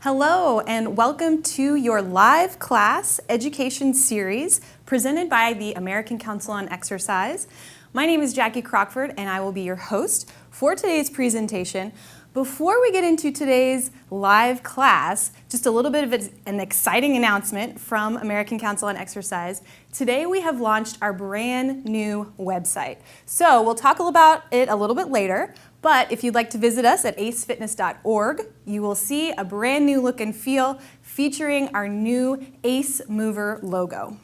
Hello and welcome to your live class education series presented by the American Council on Exercise. My name is Jackie Crockford and I will be your host for today's presentation. Before we get into today's live class, just a little bit of an exciting announcement from American Council on Exercise. Today we have launched our brand new website. So we'll talk about it a little bit later, but if you'd like to visit us at acefitness.org, you will see a brand new look and feel featuring our new ACE Mover logo.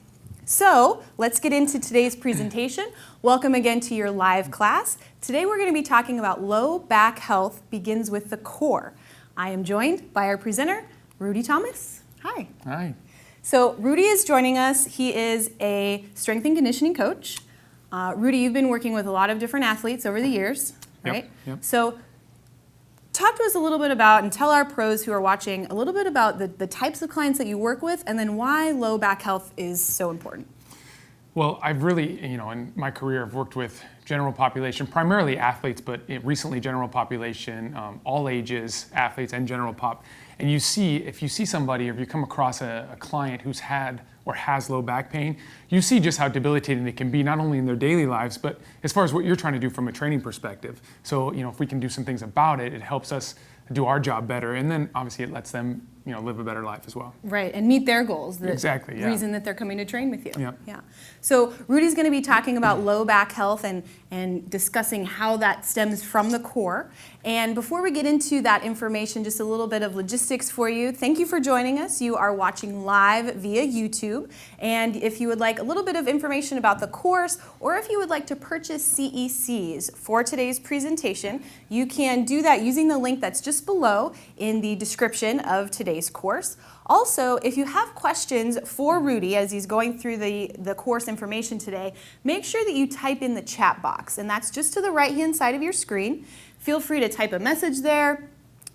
So let's get into today's presentation. Welcome again to your live class. Today we're going to be talking about low back health begins with the core. I am joined by our presenter, Rudy Thomas. Hi. Hi. So Rudy is joining us. He is a strength and conditioning coach. Rudy, you've been working with a lot of different athletes over the years, right? Yep. So talk to us a little bit about, and tell our pros who are watching, a little bit about the types of clients that you work with, and then why low back health is so important. Well, I've really, in my career, I've worked with general population, primarily athletes, but recently general population, all ages, athletes and general pop. And if you see somebody, or if you come across a client who's had or has low back pain, you see just how debilitating it can be, not only in their daily lives, but as far as what you're trying to do from a training perspective. So, if we can do some things about it, it helps us do our job better, and then obviously it lets them, live a better life as well. Right, and meet their goals. Exactly, yeah. Reason that they're coming to train with you. Yep. Yeah. So Rudy's going to be talking about low back health and discussing how that stems from the core. And before we get into that information, just a little bit of logistics for you. Thank you for joining us. You are watching live via YouTube. And if you would like a little bit of information about the course, or if you would like to purchase CECs for today's presentation, you can do that using the link that's just below in the description of today's course. Also, if you have questions for Rudy as he's going through the course information today, make sure that you type in the chat box, and that's just to the right-hand side of your screen. Feel free to type a message there.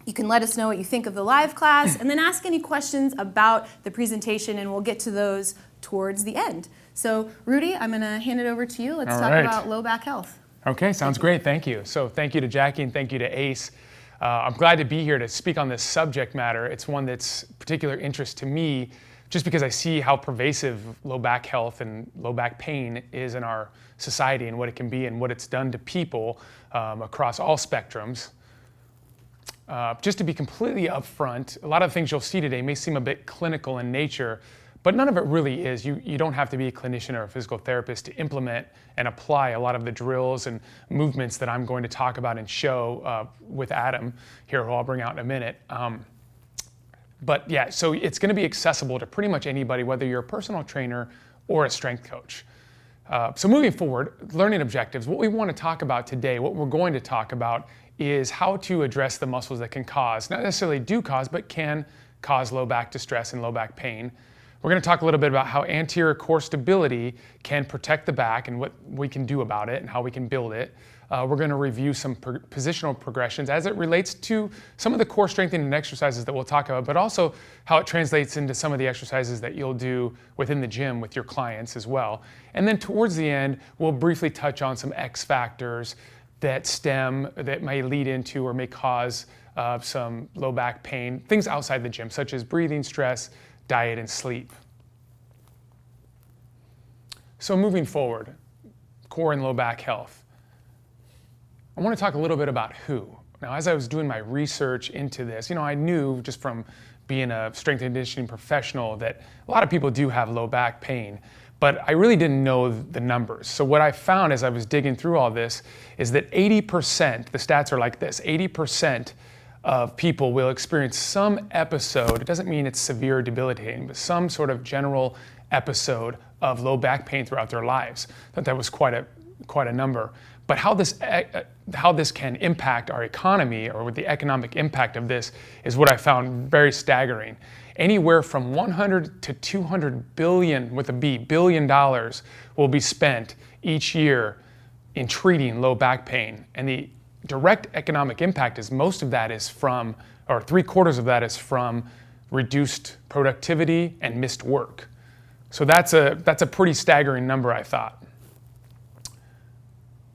You can let us know what you think of the live class, and then ask any questions about the presentation, and we'll get to those towards the end. So, Rudy, I'm going to hand it over to you. Let's talk about low back health. Okay, sounds great. Thank you. So thank you to Jackie and thank you to ACE. I'm glad to be here to speak on this subject matter. It's one that's particular interest to me just because I see how pervasive low back health and low back pain is in our society and what it can be and what it's done to people across all spectrums. Just to be completely upfront, a lot of the things you'll see today may seem a bit clinical in nature, but none of it really is. You don't have to be a clinician or a physical therapist to implement and apply a lot of the drills and movements that I'm going to talk about and show with Adam here, who I'll bring out in a minute. But yeah, so it's going to be accessible to pretty much anybody, whether you're a personal trainer or a strength coach. So moving forward, learning objectives, what we want to talk about today, what we're going to talk about is how to address the muscles that can cause, not necessarily do cause, but can cause low back distress and low back pain. We're going to talk a little bit about how anterior core stability can protect the back and what we can do about it and how we can build it. We're going to review some positional progressions as it relates to some of the core strengthening exercises that we'll talk about, but also how it translates into some of the exercises that you'll do within the gym with your clients as well. And then towards the end, we'll briefly touch on some X factors that may lead into or may cause some low back pain, things outside the gym, such as breathing, stress, diet, and sleep. So moving forward, core and low back health. I want to talk a little bit about who. Now, as I was doing my research into this, I knew just from being a strength and conditioning professional that a lot of people do have low back pain, but I really didn't know the numbers. So what I found as I was digging through all this is that 80%, the stats are like this, 80% of people will experience some episode, it doesn't mean it's severe or debilitating, but some sort of general episode of low back pain throughout their lives. I thought that was quite a number. But how this can impact our economy, or what the economic impact of this, is what I found very staggering. Anywhere from 100 to 200 billion, with a B, $billion will be spent each year in treating low back pain. And the direct economic impact is most of that is from, or 3/4 of that is from reduced productivity and missed work. So that's a pretty staggering number, I thought.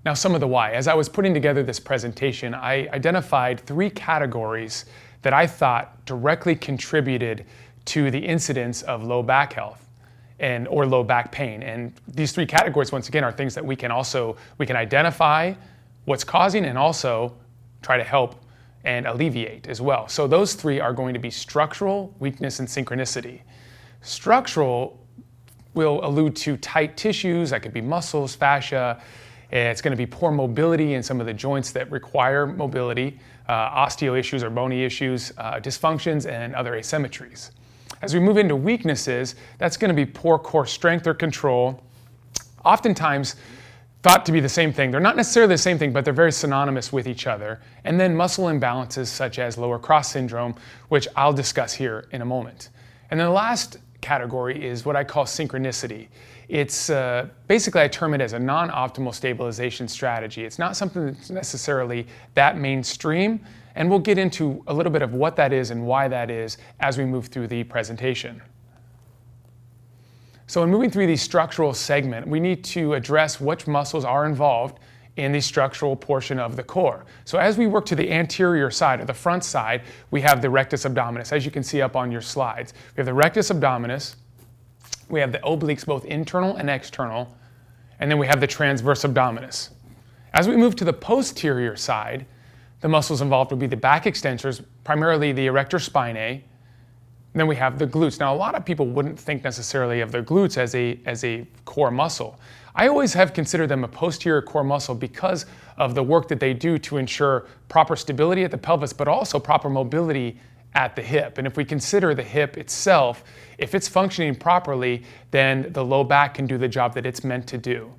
Now, some of the why. As I was putting together this presentation, I identified 3 categories that I thought directly contributed to the incidence of low back health or low back pain. And these three categories, once again, are things that we can identify what's causing and also try to help and alleviate as well. So those three are going to be structural, weakness, and synchronicity. Structural will allude to tight tissues, that could be muscles, fascia. It's going to be poor mobility in some of the joints that require mobility, osteo issues or bony issues, dysfunctions, and other asymmetries. As we move into weaknesses, that's going to be poor core strength or control, oftentimes thought to be the same thing. They're not necessarily the same thing, but they're very synonymous with each other. And then muscle imbalances such as lower cross syndrome, which I'll discuss here in a moment. And then the last category is what I call synchronicity. It's basically, I term it as a non-optimal stabilization strategy. It's not something that's necessarily that mainstream, and we'll get into a little bit of what that is and why that is as we move through the presentation. So in moving through the structural segment, we need to address which muscles are involved in the structural portion of the core. So as we work to the anterior side or the front side, we have the rectus abdominis, as you can see up on your slides. We have the rectus abdominis, we have the obliques, both internal and external, and then we have the transverse abdominis. As we move to the posterior side, the muscles involved will be the back extensors, primarily the erector spinae. Then we have the glutes. Now, a lot of people wouldn't think necessarily of their glutes as a core muscle. I always have considered them a posterior core muscle because of the work that they do to ensure proper stability at the pelvis, but also proper mobility at the hip. And if we consider the hip itself, if it's functioning properly, then the low back can do the job that it's meant to do.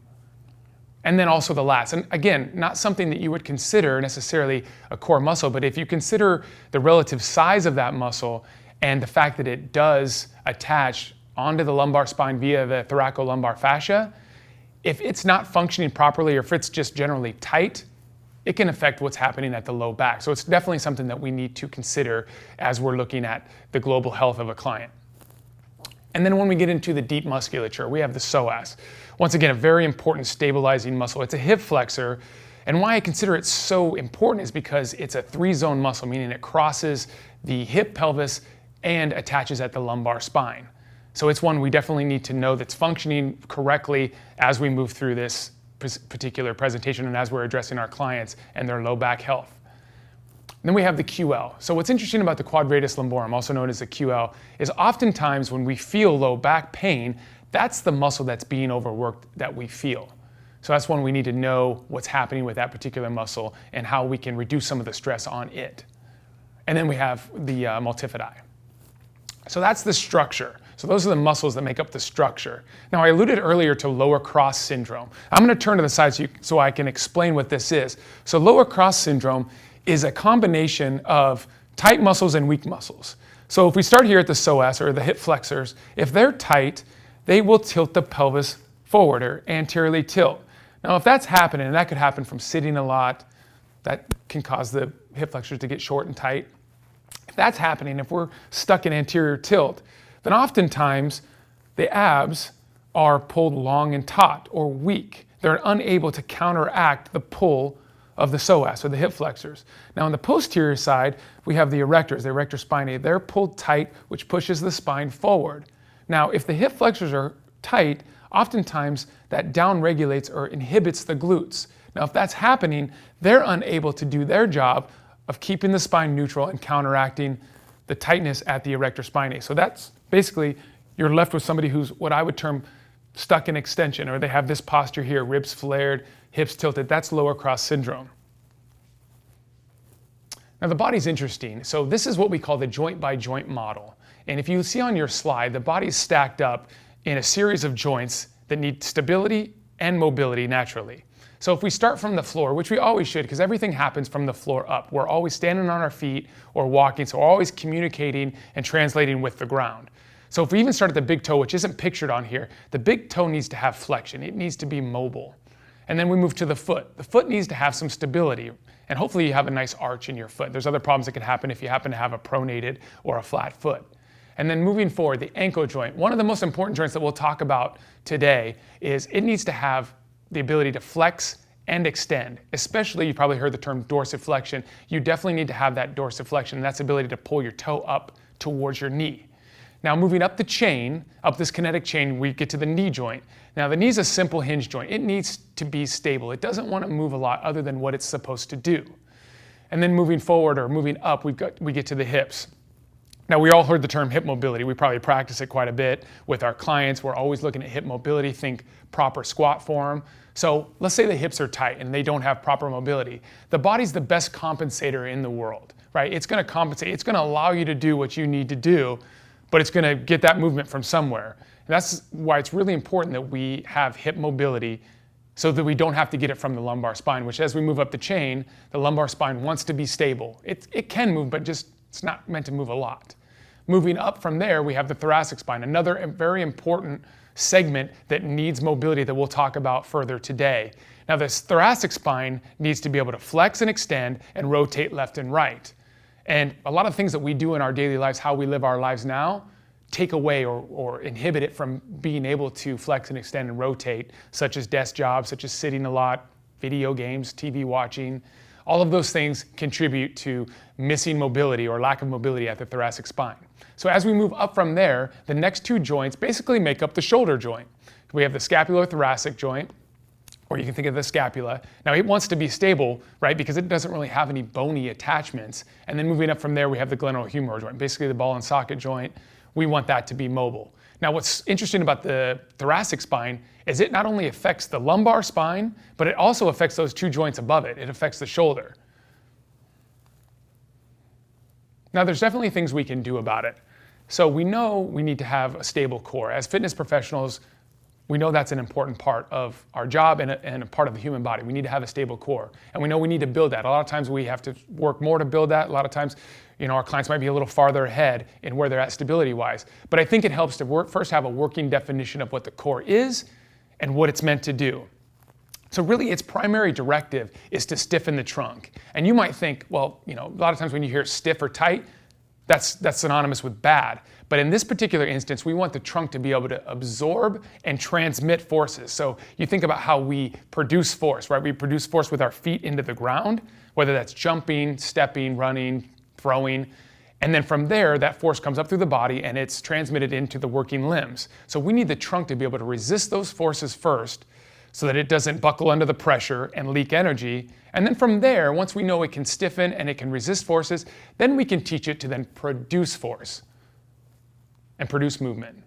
And then also the lats. And again, not something that you would consider necessarily a core muscle, but if you consider the relative size of that muscle and the fact that it does attach onto the lumbar spine via the thoracolumbar fascia, if it's not functioning properly or if it's just generally tight, it can affect what's happening at the low back. So it's definitely something that we need to consider as we're looking at the global health of a client. And then when we get into the deep musculature, we have the psoas. Once again, a very important stabilizing muscle. It's a hip flexor, and why I consider it so important is because it's a three-zone muscle, meaning it crosses the hip, pelvis, and attaches at the lumbar spine. So it's one we definitely need to know that's functioning correctly as we move through this particular presentation and as we're addressing our clients and their low back health. Then we have the QL. So what's interesting about the quadratus lumborum, also known as the QL, is oftentimes when we feel low back pain, that's the muscle that's being overworked that we feel. So that's one we need to know what's happening with that particular muscle and how we can reduce some of the stress on it. And then we have the multifidi. So that's the structure. So those are the muscles that make up the structure. Now I alluded earlier to lower cross syndrome. I'm going to turn to the side so I can explain what this is. So lower cross syndrome is a combination of tight muscles and weak muscles. So if we start here at the psoas or the hip flexors, if they're tight, they will tilt the pelvis forward or anteriorly tilt. Now if that's happening, and that could happen from sitting a lot, that can cause the hip flexors to get short and tight. If that's happening, if we're stuck in anterior tilt, then oftentimes the abs are pulled long and taut or weak. They're unable to counteract the pull of the psoas or the hip flexors. Now on the posterior side, we have the erectors, the erector spinae. They're pulled tight, which pushes the spine forward. Now if the hip flexors are tight, oftentimes that down regulates or inhibits the glutes. Now if that's happening, they're unable to do their job of keeping the spine neutral and counteracting the tightness at the erector spinae. So that's basically, you're left with somebody who's what I would term stuck in extension, or they have this posture here, ribs flared, hips tilted. That's lower cross syndrome. Now the body's interesting. So this is what we call the joint by joint model. And if you see on your slide, the body's stacked up in a series of joints that need stability and mobility naturally. So if we start from the floor, which we always should, because everything happens from the floor up. We're always standing on our feet or walking, so we're always communicating and translating with the ground. So if we even start at the big toe, which isn't pictured on here, the big toe needs to have flexion. It needs to be mobile. And then we move to the foot. The foot needs to have some stability, and hopefully you have a nice arch in your foot. There's other problems that can happen if you happen to have a pronated or a flat foot. And then moving forward, the ankle joint. One of the most important joints that we'll talk about today is it needs to have the ability to flex and extend. Especially, you probably heard the term dorsiflexion. You definitely need to have that dorsiflexion, and that's the ability to pull your toe up towards your knee. Now moving up the chain, up this kinetic chain, we get to the knee joint. Now the knee is a simple hinge joint. It needs to be stable. It doesn't want to move a lot other than what it's supposed to do. And then moving forward or moving up, we get to the hips. Now we all heard the term hip mobility. We probably practice it quite a bit with our clients. We're always looking at hip mobility, think proper squat form. So let's say the hips are tight and they don't have proper mobility. The body's the best compensator in the world, right? It's going to compensate. It's going to allow you to do what you need to do, but it's going to get that movement from somewhere. And that's why it's really important that we have hip mobility so that we don't have to get it from the lumbar spine, which as we move up the chain, the lumbar spine wants to be stable. It can move, but just it's not meant to move a lot. Moving up from there, we have the thoracic spine, another very important segment that needs mobility that we'll talk about further today. Now this thoracic spine needs to be able to flex and extend and rotate left and right. And a lot of things that we do in our daily lives, how we live our lives now, take away or inhibit it from being able to flex and extend and rotate, such as desk jobs, such as sitting a lot, video games, TV watching. All of those things contribute to missing mobility or lack of mobility at the thoracic spine. So as we move up from there, the next two joints basically make up the shoulder joint. We have the scapulothoracic joint, or you can think of the scapula. Now it wants to be stable, right, because it doesn't really have any bony attachments. And then moving up from there, we have the glenohumeral joint, basically the ball and socket joint. We want that to be mobile. Now what's interesting about the thoracic spine is it not only affects the lumbar spine, but it also affects those two joints above it. It affects the shoulder. Now there's definitely things we can do about it. So we know we need to have a stable core. As fitness professionals, we know that's an important part of our job and a part of the human body. We need to have a stable core. And we know we need to build that. A lot of times we have to work more to build that. A lot of times, our clients might be a little farther ahead in where they're at stability-wise. But I think it helps to first have a working definition of what the core is and what it's meant to do. So really its primary directive is to stiffen the trunk. And you might think, well, a lot of times when you hear stiff or tight, that's synonymous with bad. But in this particular instance, we want the trunk to be able to absorb and transmit forces. So you think about how we produce force, right? We produce force with our feet into the ground, whether that's jumping, stepping, running, throwing. And then from there, that force comes up through the body and it's transmitted into the working limbs. So we need the trunk to be able to resist those forces first so that it doesn't buckle under the pressure and leak energy. And then from there, once we know it can stiffen and it can resist forces, then we can teach it to then produce force and produce movement.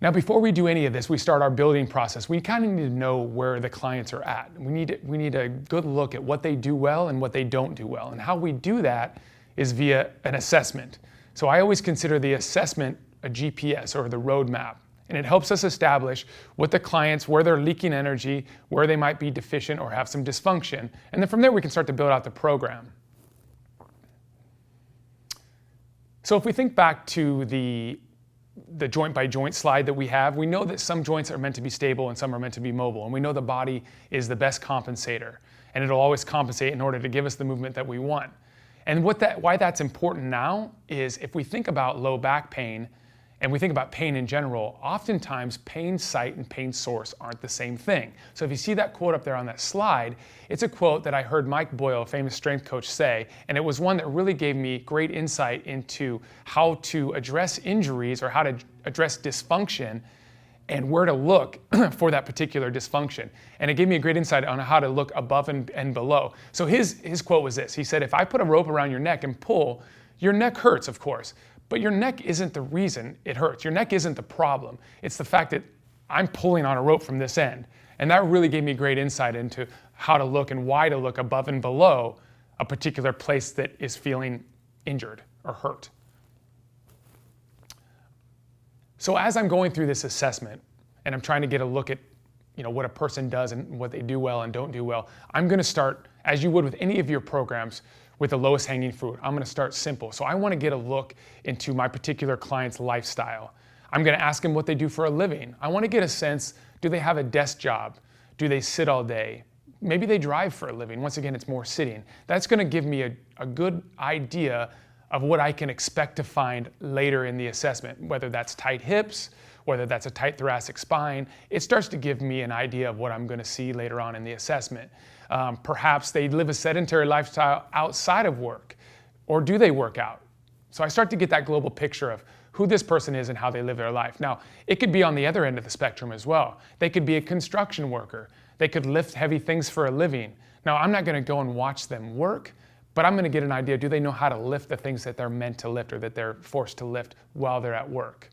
Now, before we do any of this, we start our building process. We kind of need to know where the clients are at. We need a good look at what they do well and what they don't do well. And how we do that is via an assessment. So I always consider the assessment a GPS or the roadmap. And it helps us establish what the clients, where they're leaking energy, where they might be deficient or have some dysfunction. And then from there, we can start to build out the program. So if we think back to the joint by joint slide that we have, we know that some joints are meant to be stable and some are meant to be mobile. And we know the body is the best compensator. And it'll always compensate in order to give us the movement that we want. And why that's important now is if we think about low back pain, and we think about pain in general, oftentimes pain site and pain source aren't the same thing. So if you see that quote up there on that slide, it's a quote that I heard Mike Boyle, a famous strength coach, say, and it was one that really gave me great insight into how to address injuries or how to address dysfunction and where to look for that particular dysfunction. And it gave me a great insight on how to look above and below. So his quote was this. He said, if I put a rope around your neck and pull, your neck hurts, of course. But your neck isn't the reason it hurts. Your neck isn't the problem. It's the fact that I'm pulling on a rope from this end. And that really gave me great insight into how to look and why to look above and below a particular place that is feeling injured or hurt. So as I'm going through this assessment and I'm trying to get a look at what a person does and what they do well and don't do well, I'm going to start, as you would with any of your programs, with the lowest hanging fruit. I'm going to start simple. So I want to get a look into my particular client's lifestyle. I'm going to ask them what they do for a living. I want to get a sense, do they have a desk job? Do they sit all day? Maybe they drive for a living. Once again, it's more sitting. That's going to give me a good idea of what I can expect to find later in the assessment, whether that's tight hips, whether that's a tight thoracic spine, it starts to give me an idea of what I'm going to see later on in the assessment. Perhaps they live a sedentary lifestyle outside of work, or do they work out? So I start to get that global picture of who this person is and how they live their life. Now, it could be on the other end of the spectrum as well. They could be a construction worker. They could lift heavy things for a living. Now, I'm not going to go and watch them work, but I'm going to get an idea, do they know how to lift the things that they're meant to lift or that they're forced to lift while they're at work?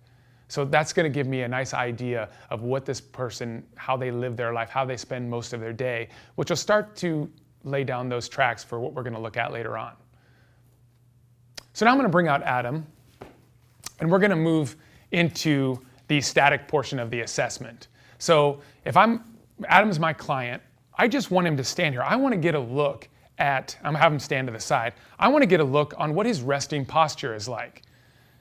So that's going to give me a nice idea of what this person, how they live their life, how they spend most of their day, which will start to lay down those tracks for what we're going to look at later on. So now I'm going to bring out Adam, and we're going to move into the static portion of the assessment. So if Adam's my client, I just want him to stand here. I want to get a look at, I'm going to have him stand to the side. I want to get a look on what his resting posture is like.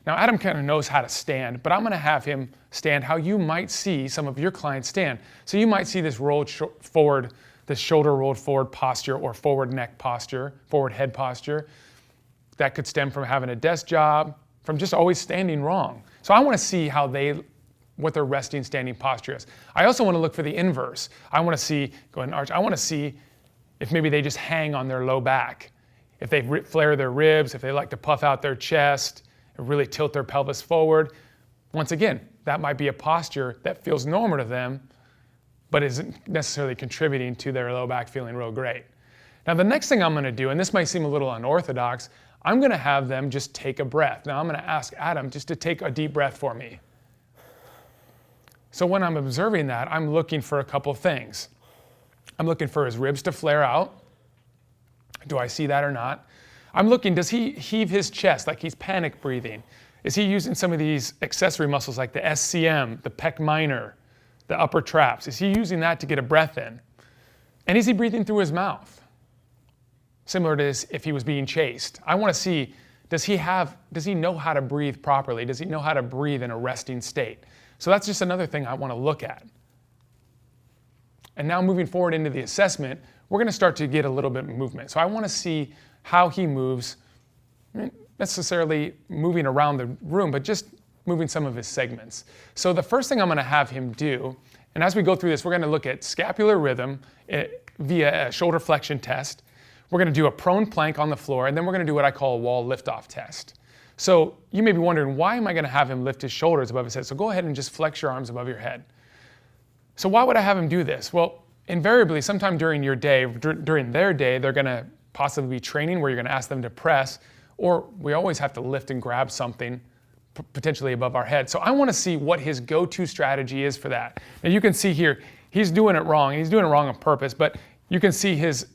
Now, Adam kind of knows how to stand, but I'm going to have him stand how you might see some of your clients stand. So you might see this rolled forward, this shoulder rolled forward posture, or forward neck posture, forward head posture. That could stem from having a desk job, from just always standing wrong. So I want to see what their resting standing posture is. I also want to look for the inverse. I want to see, go ahead and arch, I want to see if maybe they just hang on their low back, if they flare their ribs, if they like to puff out their chest, and really tilt their pelvis forward. Once again, that might be a posture that feels normal to them, but isn't necessarily contributing to their low back feeling real great. Now the next thing I'm going to do, and this might seem a little unorthodox, I'm going to have them just take a breath. Now I'm going to ask Adam just to take a deep breath for me. So when I'm observing that, I'm looking for a couple things. I'm looking for his ribs to flare out. Do I see that or not? I'm looking, does he heave his chest like he's panic breathing? Is he using some of these accessory muscles like the SCM, the pec minor, the upper traps? Is he using that to get a breath in? And is he breathing through his mouth? Similar to this if he was being chased. I want to see, does he know how to breathe properly? Does he know how to breathe in a resting state? So that's just another thing I want to look at. And now moving forward into the assessment, we're going to start to get a little bit of movement. So I want to see how he moves, not necessarily moving around the room, but just moving some of his segments. So the first thing I'm going to have him do, and as we go through this, we're going to look at scapular rhythm via a shoulder flexion test. We're going to do a prone plank on the floor, and then we're going to do what I call a wall liftoff test. So you may be wondering, why am I going to have him lift his shoulders above his head? So go ahead and just flex your arms above your head. So why would I have him do this? Well, invariably, sometime during your day, during their day, they're going to possibly be training where you're going to ask them to press, or we always have to lift and grab something potentially above our head. So I want to see what his go-to strategy is for that. Now you can see here, he's doing it wrong. He's doing it wrong on purpose, but you can see his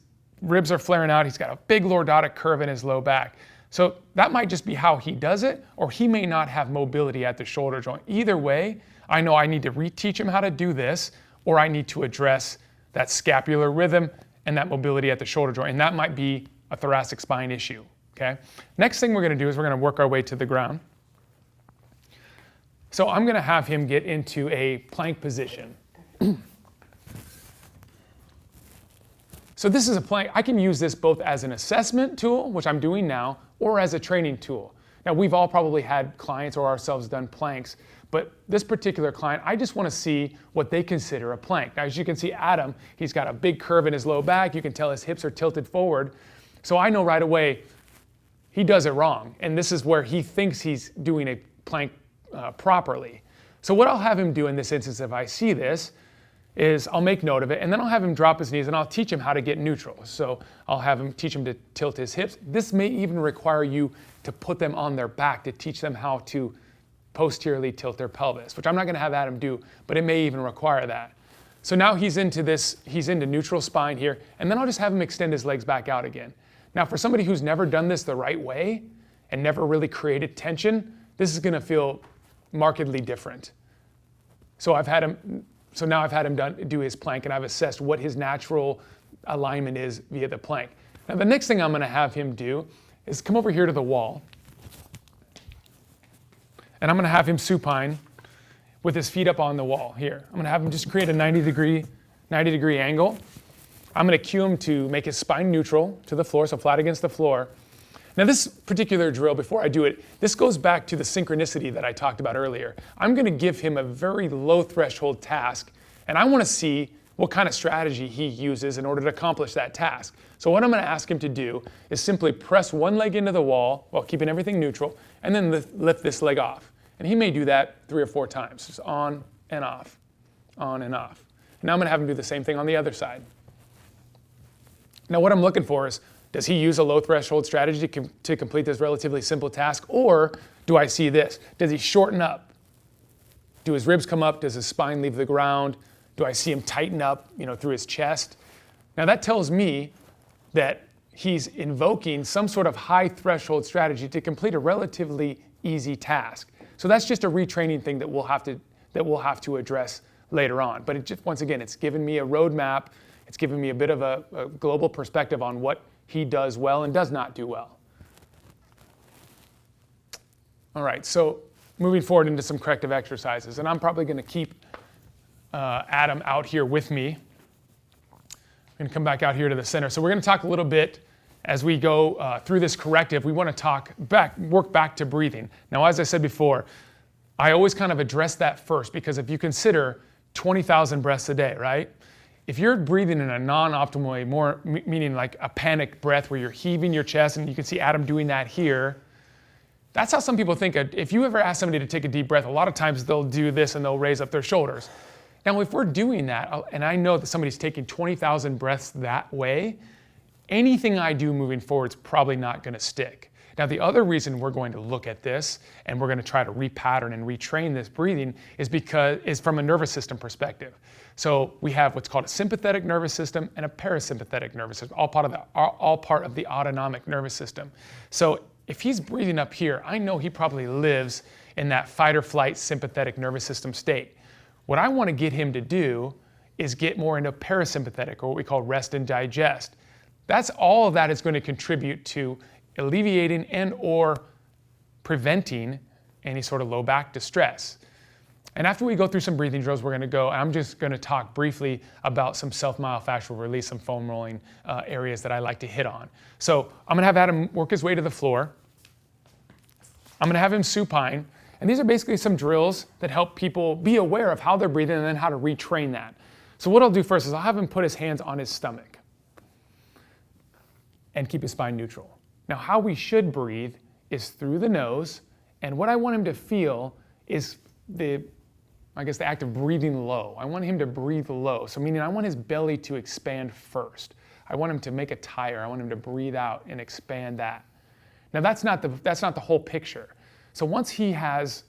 ribs are flaring out. He's got a big lordotic curve in his low back. So that might just be how he does it, or he may not have mobility at the shoulder joint. Either way, I know I need to reteach him how to do this, or I need to address that scapular rhythm and that mobility at the shoulder joint. And that might be a thoracic spine issue, okay? Next thing we're gonna do is we're gonna work our way to the ground. So I'm gonna have him get into a plank position. So this is a plank. I can use this both as an assessment tool, which I'm doing now, or as a training tool. Now we've all probably had clients or ourselves done planks, but this particular client, I just want to see what they consider a plank. Now as you can see Adam, he's got a big curve in his low back. You can tell his hips are tilted forward. So I know right away he does it wrong. And this is where he thinks he's doing a plank properly. So what I'll have him do in this instance, if I see this, is I'll make note of it, and then I'll have him drop his knees, and I'll teach him how to get neutral. So I'll have him teach him to tilt his hips. This may even require you to put them on their back to teach them how to posteriorly tilt their pelvis, which I'm not going to have Adam do, but it may even require that. So now he's into neutral spine here, and then I'll just have him extend his legs back out again. Now for somebody who's never done this the right way and never really created tension, this is going to feel markedly different. So now I've had him do his plank, and I've assessed what his natural alignment is via the plank. Now the next thing I'm going to have him do is come over here to the wall, and I'm going to have him supine with his feet up on the wall here. I'm going to have him just create a 90 degree angle. I'm going to cue him to make his spine neutral to the floor, so flat against the floor. Now this particular drill, before I do it, this goes back to the synchronicity that I talked about earlier. I'm going to give him a very low threshold task, and I want to see what kind of strategy he uses in order to accomplish that task. So what I'm going to ask him to do is simply press one leg into the wall while keeping everything neutral, and then lift this leg off. And he may do that 3 or 4 times, just on and off, on and off. Now I'm going to have him do the same thing on the other side. Now what I'm looking for is, does he use a low threshold strategy to complete this relatively simple task, or do I see this? Does he shorten up? Do his ribs come up? Does his spine leave the ground? Do I see him tighten up, through his chest? Now that tells me that he's invoking some sort of high threshold strategy to complete a relatively easy task. So that's just a retraining thing that we'll have to address later on. But it just, once again, it's given me a roadmap. It's given me a bit of a global perspective on what he does well and does not do well. All right, so moving forward into some corrective exercises, and I'm probably going to keep Adam out here with me. I'm going to come back out here to the center. So we're going to talk a little bit as we go through this corrective. We want to work back to breathing. Now, as I said before, I always kind of address that first, because if you consider 20,000 breaths a day, right? If you're breathing in a non-optimal way, meaning like a panic breath where you're heaving your chest, and you can see Adam doing that here, that's how some people think. If you ever ask somebody to take a deep breath, a lot of times they'll do this and they'll raise up their shoulders. Now, if we're doing that, and I know that somebody's taking 20,000 breaths that way, anything I do moving forward is probably not going to stick. Now, the other reason we're going to look at this and we're going to try to repattern and retrain this breathing is from a nervous system perspective. So we have what's called a sympathetic nervous system and a parasympathetic nervous system, all part of the autonomic nervous system. So if he's breathing up here, I know he probably lives in that fight or flight sympathetic nervous system state. What I want to get him to do is get more into parasympathetic, or what we call rest and digest. All of that is going to contribute to alleviating and or preventing any sort of low back distress. And after we go through some breathing drills, I'm just going to talk briefly about some self-myofascial release, some foam rolling areas that I like to hit on. So I'm going to have Adam work his way to the floor. I'm going to have him supine. And these are basically some drills that help people be aware of how they're breathing and then how to retrain that. So what I'll do first is I'll have him put his hands on his stomach and keep his spine neutral. Now, how we should breathe is through the nose, and what I want him to feel is the act of breathing low. I want him to breathe low, so meaning I want his belly to expand first. I want him to make a tire. I want him to breathe out and expand that. Now, that's not the whole picture. So once he has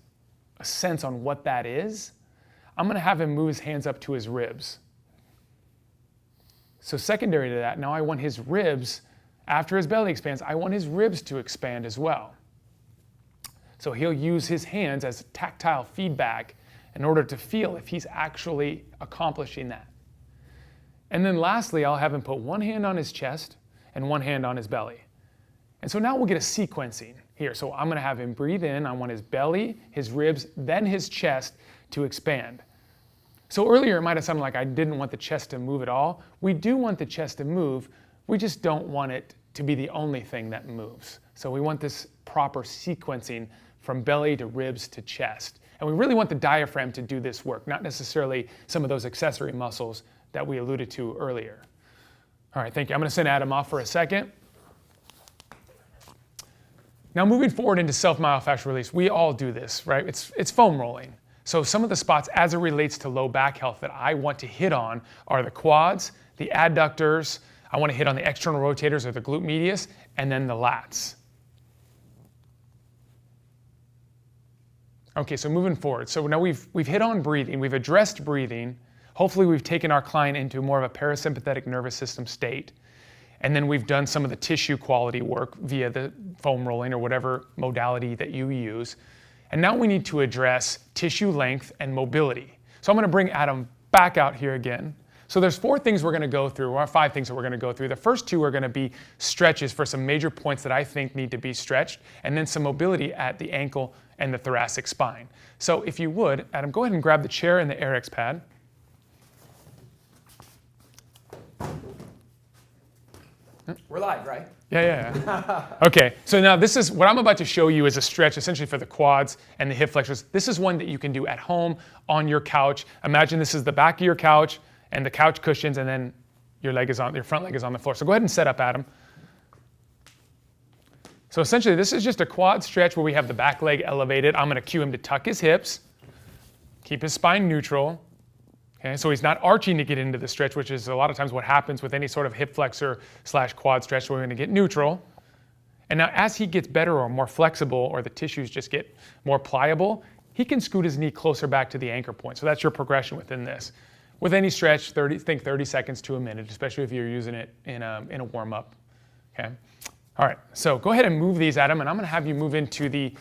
a sense on what that is, I'm going to have him move his hands up to his ribs. So secondary to that, now I want his ribs, after his belly expands, I want his ribs to expand as well. So he'll use his hands as tactile feedback in order to feel if he's actually accomplishing that. And then lastly, I'll have him put one hand on his chest and one hand on his belly. And so now we'll get a sequencing here. So I'm going to have him breathe in. I want his belly, his ribs, then his chest to expand. So earlier it might have sounded like I didn't want the chest to move at all. We do want the chest to move. We just don't want it to be the only thing that moves. So we want this proper sequencing from belly to ribs to chest. And we really want the diaphragm to do this work, not necessarily some of those accessory muscles that we alluded to earlier. All right, thank you. I'm going to send Adam off for a second. Now moving forward into self-myofascial release, we all do this, right? It's foam rolling. So some of the spots as it relates to low back health that I want to hit on are the quads, the adductors, I want to hit on the external rotators or the glute medius, and then the lats. Okay, so moving forward. So now we've hit on breathing, we've addressed breathing. Hopefully we've taken our client into more of a parasympathetic nervous system state. And then we've done some of the tissue quality work via the foam rolling or whatever modality that you use. And now we need to address tissue length and mobility. So I'm going to bring Adam back out here again. So there's 4 things we're going to go through, or 5 things that we're going to go through. The first 2 are going to be stretches for some major points that I think need to be stretched, and then some mobility at the ankle and the thoracic spine. So if you would, Adam, go ahead and grab the chair and the AirX pad. We're live, right? Yeah. Okay, so now this is, what I'm about to show you is a stretch essentially for the quads and the hip flexors. This is one that you can do at home on your couch. Imagine this is the back of your couch and the couch cushions, and then your front leg is on the floor. So go ahead and set up, Adam. So essentially this is just a quad stretch where we have the back leg elevated. I'm gonna cue him to tuck his hips, keep his spine neutral. Okay, so he's not arching to get into the stretch, which is a lot of times what happens with any sort of hip flexor / quad stretch. So we're going to get neutral. And now as he gets better or more flexible, or the tissues just get more pliable, he can scoot his knee closer back to the anchor point. So that's your progression within this. With any stretch, think 30 seconds to a minute, especially if you're using it in a warm-up. Okay. All right, so go ahead and move these, Adam, and I'm going to have you move into the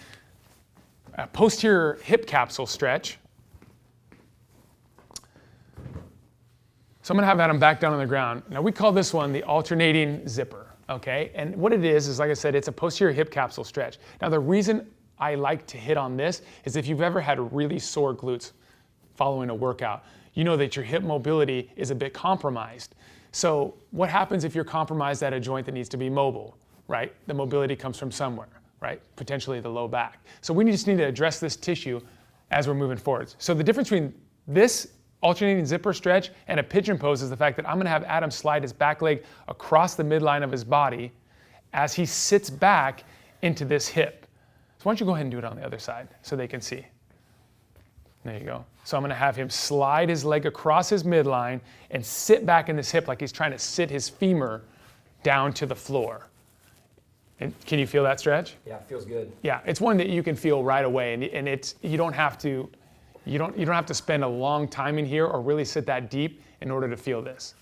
posterior hip capsule stretch. So I'm going to have Adam back down on the ground. Now we call this one the alternating zipper, okay? And what it is, like I said, it's a posterior hip capsule stretch. Now the reason I like to hit on this is if you've ever had really sore glutes following a workout, you know that your hip mobility is a bit compromised. So what happens if you're compromised at a joint that needs to be mobile, right? The mobility comes from somewhere, right? Potentially the low back. So we just need to address this tissue as we're moving forward. So the difference between this alternating zipper stretch and a pigeon pose is the fact that I'm going to have Adam slide his back leg across the midline of his body as he sits back into this hip. So why don't you go ahead and do it on the other side so they can see. There you go. So I'm going to have him slide his leg across his midline and sit back in this hip like he's trying to sit his femur down to the floor. And can you feel that stretch? Yeah, it feels good. Yeah, it's one that you can feel right away, and it's, you don't have to spend a long time in here or really sit that deep in order to feel this.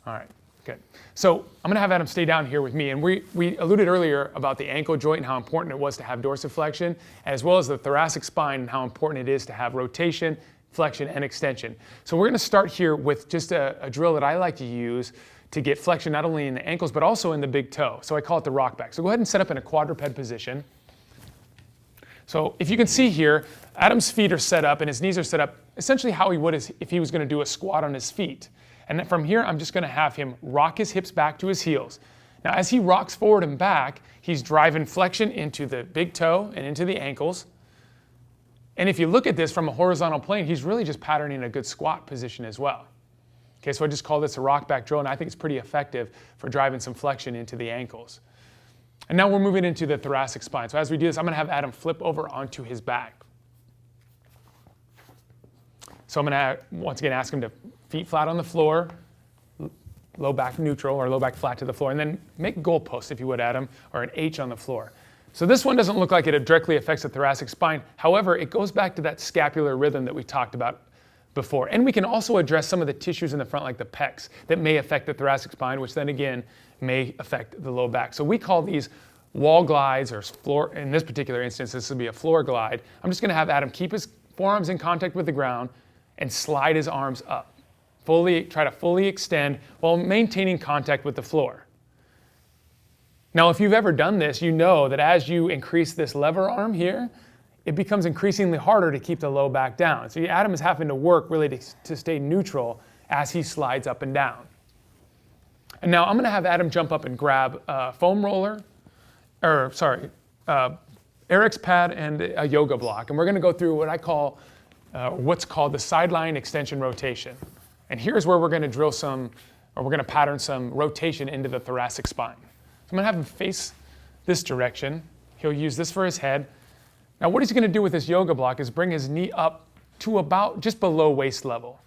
All right, good. So I'm going to have Adam stay down here with me. And we alluded earlier about the ankle joint and how important it was to have dorsiflexion, as well as the thoracic spine and how important it is to have rotation, flexion, and extension. So we're going to start here with just a drill that I like to use to get flexion not only in the ankles, but also in the big toe. So I call it the rock back. So go ahead and set up in a quadruped position. So if you can see here, Adam's feet are set up and his knees are set up essentially how he would if he was going to do a squat on his feet. And then from here, I'm just going to have him rock his hips back to his heels. Now, as he rocks forward and back, he's driving flexion into the big toe and into the ankles. And if you look at this from a horizontal plane, he's really just patterning a good squat position as well. Okay, so I just call this a rock back drill, and I think it's pretty effective for driving some flexion into the ankles. And now we're moving into the thoracic spine. So as we do this, I'm going to have Adam flip over onto his back. So I'm going to, once again, ask him to feet flat on the floor, low back neutral or low back flat to the floor, and then make goalposts, if you would, Adam, or an H on the floor. So this one doesn't look like it directly affects the thoracic spine. However, it goes back to that scapular rhythm that we talked about before. And we can also address some of the tissues in the front, like the pecs, that may affect the thoracic spine, which then again may affect the low back. So we call these wall glides, or floor. In this particular instance, this would be a floor glide. I'm just going to have Adam keep his forearms in contact with the ground and slide his arms up. Try to fully extend while maintaining contact with the floor. Now, if you've ever done this, you know that as you increase this lever arm here, it becomes increasingly harder to keep the low back down. So Adam is having to work really to stay neutral as he slides up and down. And now I'm going to have Adam jump up and grab a foam roller, Eric's pad and a yoga block. And we're going to go through what I call, what's called the sideline extension rotation. And here's where we're going to drill we're going to pattern some rotation into the thoracic spine. So I'm going to have him face this direction. He'll use this for his head. Now what he's going to do with this yoga block is bring his knee up to about just below waist level.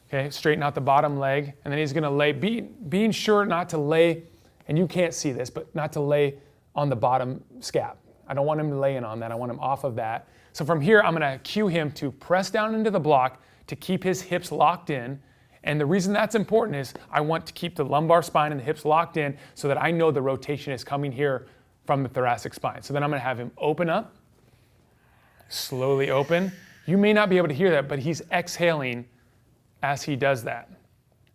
Okay, straighten out the bottom leg, and then he's going to lay, being sure not to lay, and you can't see this, but not to lay on the bottom scap. I don't want him laying on that. I want him off of that. So from here, I'm going to cue him to press down into the block to keep his hips locked in. And the reason that's important is I want to keep the lumbar spine and the hips locked in so that I know the rotation is coming here from the thoracic spine. So then I'm going to have him open up, slowly open. You may not be able to hear that, but he's exhaling as he does that.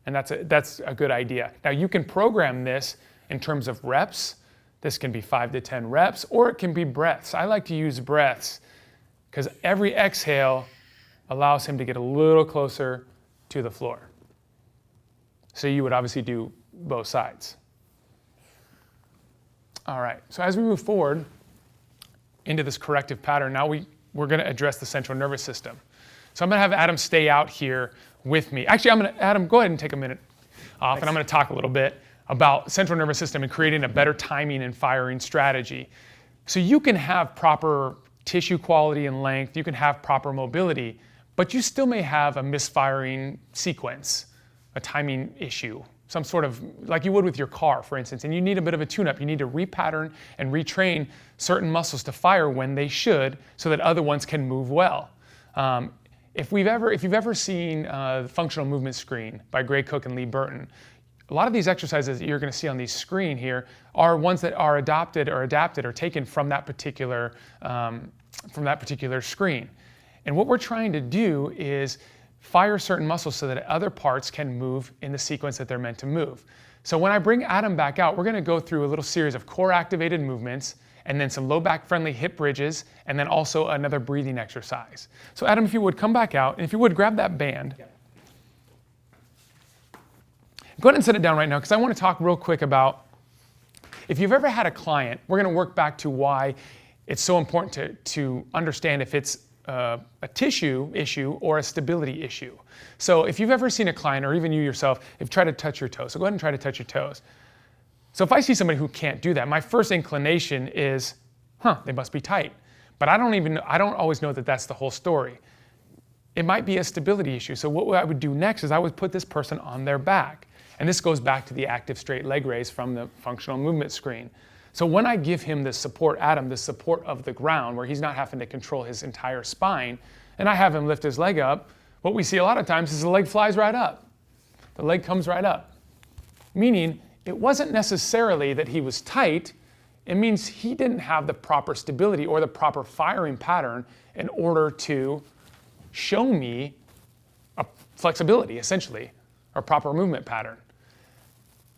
And that's a good idea. Now you can program this in terms of reps. This can be 5 to 10 reps, or it can be breaths. I like to use breaths because every exhale allows him to get a little closer to the floor. So you would obviously do both sides. All right, so as we move forward into this corrective pattern, now we're going to address the central nervous system. So I'm going to have Adam stay out here with me. Actually, Adam, go ahead and take a minute off, and I'm going to talk a little bit about central nervous system and creating a better timing and firing strategy. So you can have proper tissue quality and length, you can have proper mobility, but you still may have a misfiring sequence, a timing issue, some sort of, like you would with your car, for instance, and you need a bit of a tune-up. You need to repattern and retrain certain muscles to fire when they should so that other ones can move well. If you've ever seen the Functional Movement Screen by Gray Cook and Lee Burton, a lot of these exercises that you're going to see on the screen here are ones that are adopted or adapted or taken from that particular screen. And what we're trying to do is fire certain muscles so that other parts can move in the sequence that they're meant to move. So when I bring Adam back out, we're going to go through a little series of core activated movements and then some low back friendly hip bridges and then also another breathing exercise. So Adam, if you would come back out and if you would grab that band. Yeah. Go ahead and set it down right now because I want to talk real quick about if you've ever had a client, we're going to work back to why it's so important to understand if it's a tissue issue or a stability issue. So if you've ever seen a client, or even you yourself, if try to touch your toes, so go ahead and try to touch your toes. So if I see somebody who can't do that, my first inclination is, they must be tight. But I don't always know that that's the whole story. It might be a stability issue. So what I would do next is I would put this person on their back. And this goes back to the active straight leg raise from the functional movement screen. So when I give him this support, Adam, the support of the ground, where he's not having to control his entire spine, and I have him lift his leg up, what we see a lot of times is the leg flies right up. The leg comes right up. Meaning, it wasn't necessarily that he was tight, it means he didn't have the proper stability or the proper firing pattern in order to show me a flexibility, essentially, or proper movement pattern.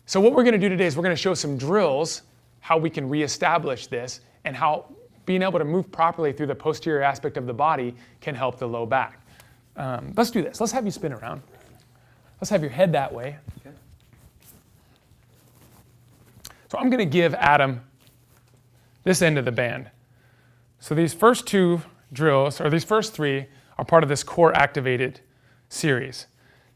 So what we're going to do today is we're going to show some drills how we can reestablish this and how being able to move properly through the posterior aspect of the body can help the low back. Let's do this. Let's have you spin around. Let's have your head that way. Okay. So I'm going to give Adam this end of the band. So these first two drills, or these first three, are part of this core activated series.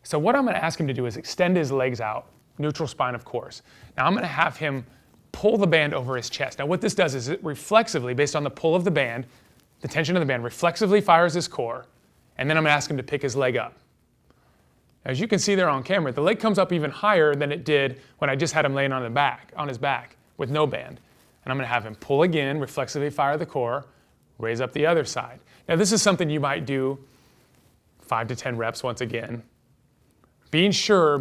So what I'm going to ask him to do is extend his legs out, neutral spine of course. Now I'm going to have him pull the band over his chest. Now what this does is it reflexively, based on the pull of the band, the tension of the band, reflexively fires his core, and then I'm going to ask him to pick his leg up. As you can see there on camera, the leg comes up even higher than it did when I just had him laying on his back with no band. And I'm going to have him pull again, reflexively fire the core, raise up the other side. Now this is something you might do 5 to 10 reps once again. Making sure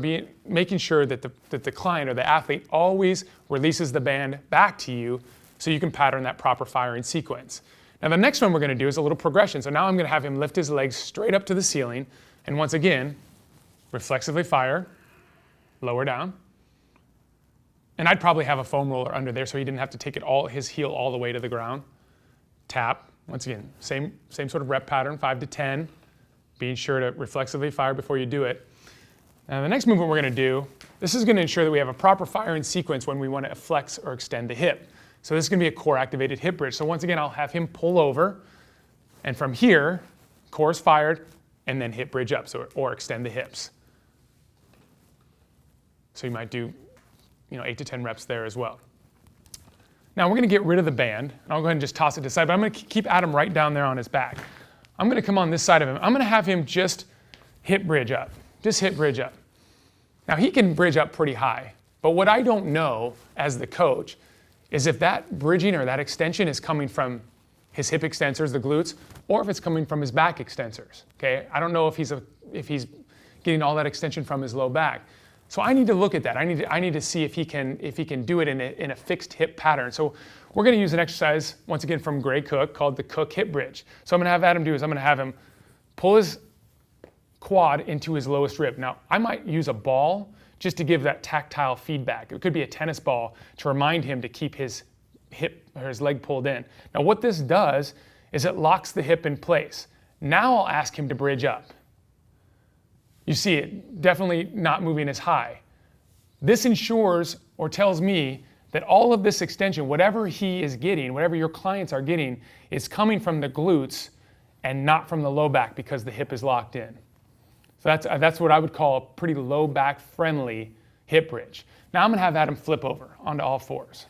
that the client or the athlete always releases the band back to you so you can pattern that proper firing sequence. Now the next one we're going to do is a little progression. So now I'm going to have him lift his legs straight up to the ceiling and once again, reflexively fire, lower down. And I'd probably have a foam roller under there so he didn't have to take his heel all the way to the ground. Tap, once again, same sort of rep pattern, 5 to 10, being sure to reflexively fire before you do it. Now the next movement we're going to do, this is going to ensure that we have a proper firing sequence when we want to flex or extend the hip. So this is going to be a core activated hip bridge. So once again, I'll have him pull over, and from here, core is fired, and then hip bridge up, or extend the hips. So you might do 8 to 10 reps there as well. Now we're going to get rid of the band, and I'll go ahead and just toss it to the side, but I'm going to keep Adam right down there on his back. I'm going to come on this side of him. I'm going to have him just hip bridge up. Just hip bridge up. Now he can bridge up pretty high, but what I don't know as the coach is if that bridging or that extension is coming from his hip extensors, the glutes, or if it's coming from his back extensors. Okay, I don't know if he's getting all that extension from his low back. So I need to look at that. I need to see if he can do it in a fixed hip pattern. So we're going to use an exercise once again from Gray Cook called the Cook hip bridge. So I'm going to have Adam do is I'm going to have him pull his quad into his lowest rib. Now I might use a ball just to give that tactile feedback. It could be a tennis ball to remind him to keep his hip or his leg pulled in. Now what this does is it locks the hip in place. Now I'll ask him to bridge up. You see it, definitely not moving as high. This ensures or tells me that all of this extension, whatever he is getting, whatever your clients are getting, is coming from the glutes and not from the low back because the hip is locked in. So that's what I would call a pretty low back friendly hip bridge. Now I'm going to have Adam flip over onto all fours.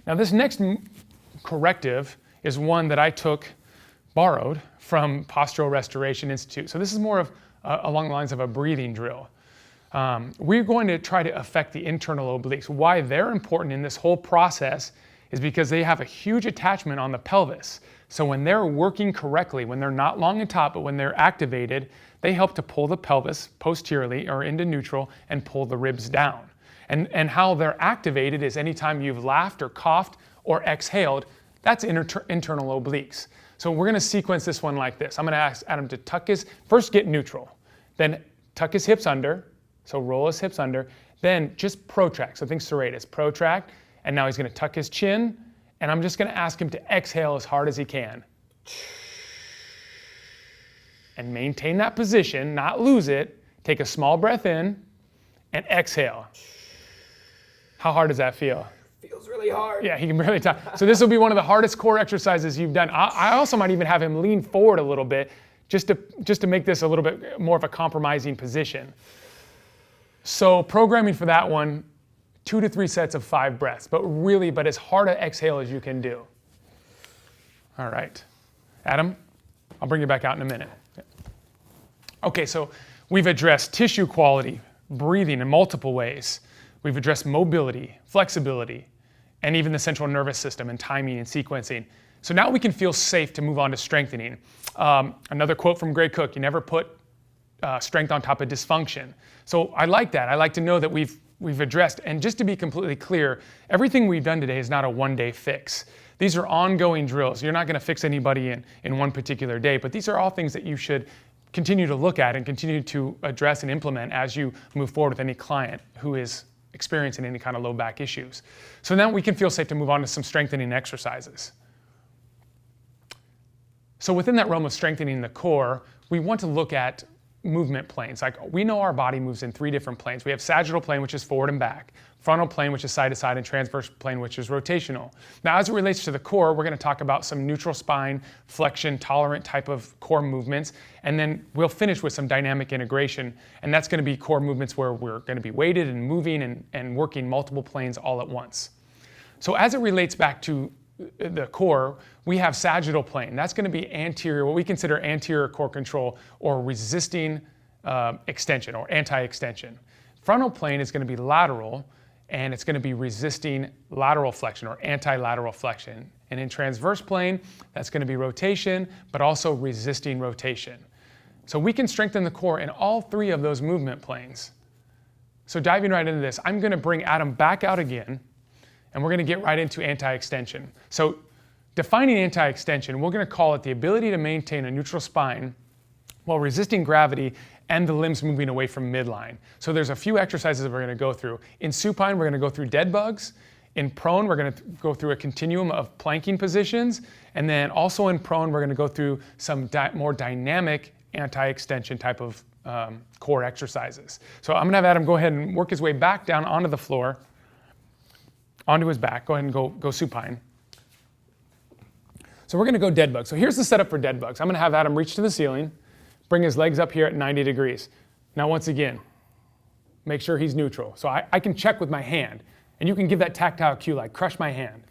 Now this next corrective is one that I borrowed from Postural Restoration Institute. So this is more of along the lines of a breathing drill. We're going to try to affect the internal obliques. Why they're important in this whole process is because they have a huge attachment on the pelvis. So when they're working correctly, when they're not long and taut, but when they're activated, they help to pull the pelvis posteriorly or into neutral and pull the ribs down. And how they're activated is anytime you've laughed or coughed or exhaled, that's internal obliques. So we're going to sequence this one like this. I'm going to ask Adam to first get neutral, then tuck his hips under, so roll his hips under, then just protract. So think serratus, protract, and now he's going to tuck his chin, and I'm just going to ask him to exhale as hard as he can. And maintain that position, not lose it. Take a small breath in and exhale. How hard does that feel? Feels really hard. Yeah, he can barely talk. So this will be one of the hardest core exercises you've done. I also might even have him lean forward a little bit just to make this a little bit more of a compromising position. So programming for that one, 2 to 3 sets of 5 breaths, but as hard an exhale as you can do. All right. Adam, I'll bring you back out in a minute. Okay, so we've addressed tissue quality, breathing in multiple ways. We've addressed mobility, flexibility, and even the central nervous system and timing and sequencing. So now we can feel safe to move on to strengthening. Another quote from Gray Cook, you never put strength on top of dysfunction. So I like that. I like to know that we've addressed, and just to be completely clear, everything we've done today is not a one-day fix. These are ongoing drills. You're not going to fix anybody in one particular day, but these are all things that you should continue to look at and continue to address and implement as you move forward with any client who is experiencing any kind of low back issues. So now we can feel safe to move on to some strengthening exercises. So within that realm of strengthening the core, we want to look at movement planes. Like we know our body moves in 3 different planes. We have sagittal plane, which is forward and back, frontal plane, which is side to side, and transverse plane, which is rotational. Now, as it relates to the core, we're going to talk about some neutral spine, flexion, tolerant type of core movements, and then we'll finish with some dynamic integration, and that's going to be core movements where we're going to be weighted and moving and working multiple planes all at once. So as it relates back to the core, we have sagittal plane. That's going to be anterior, what we consider anterior core control or resisting extension or anti-extension. Frontal plane is going to be lateral, and it's going to be resisting lateral flexion or anti-lateral flexion. And in transverse plane, that's going to be rotation, but also resisting rotation. So we can strengthen the core in all 3 of those movement planes. So diving right into this, I'm going to bring Adam back out again, and we're going to get right into anti-extension. So defining anti-extension, we're going to call it the ability to maintain a neutral spine while resisting gravity and the limbs moving away from midline. So there's a few exercises that we're going to go through. In supine, we're going to go through dead bugs. In prone, we're going to go through a continuum of planking positions. And then also in prone, we're going to go through some more dynamic anti-extension type of core exercises. So I'm going to have Adam go ahead and work his way back down onto the floor, onto his back. Go ahead and go supine. So we're going to go dead bug. So here's the setup for dead bugs. I'm going to have Adam reach to the ceiling, bring his legs up here at 90 degrees. Now once again, make sure he's neutral. So I can check with my hand, and you can give that tactile cue like crush my hand.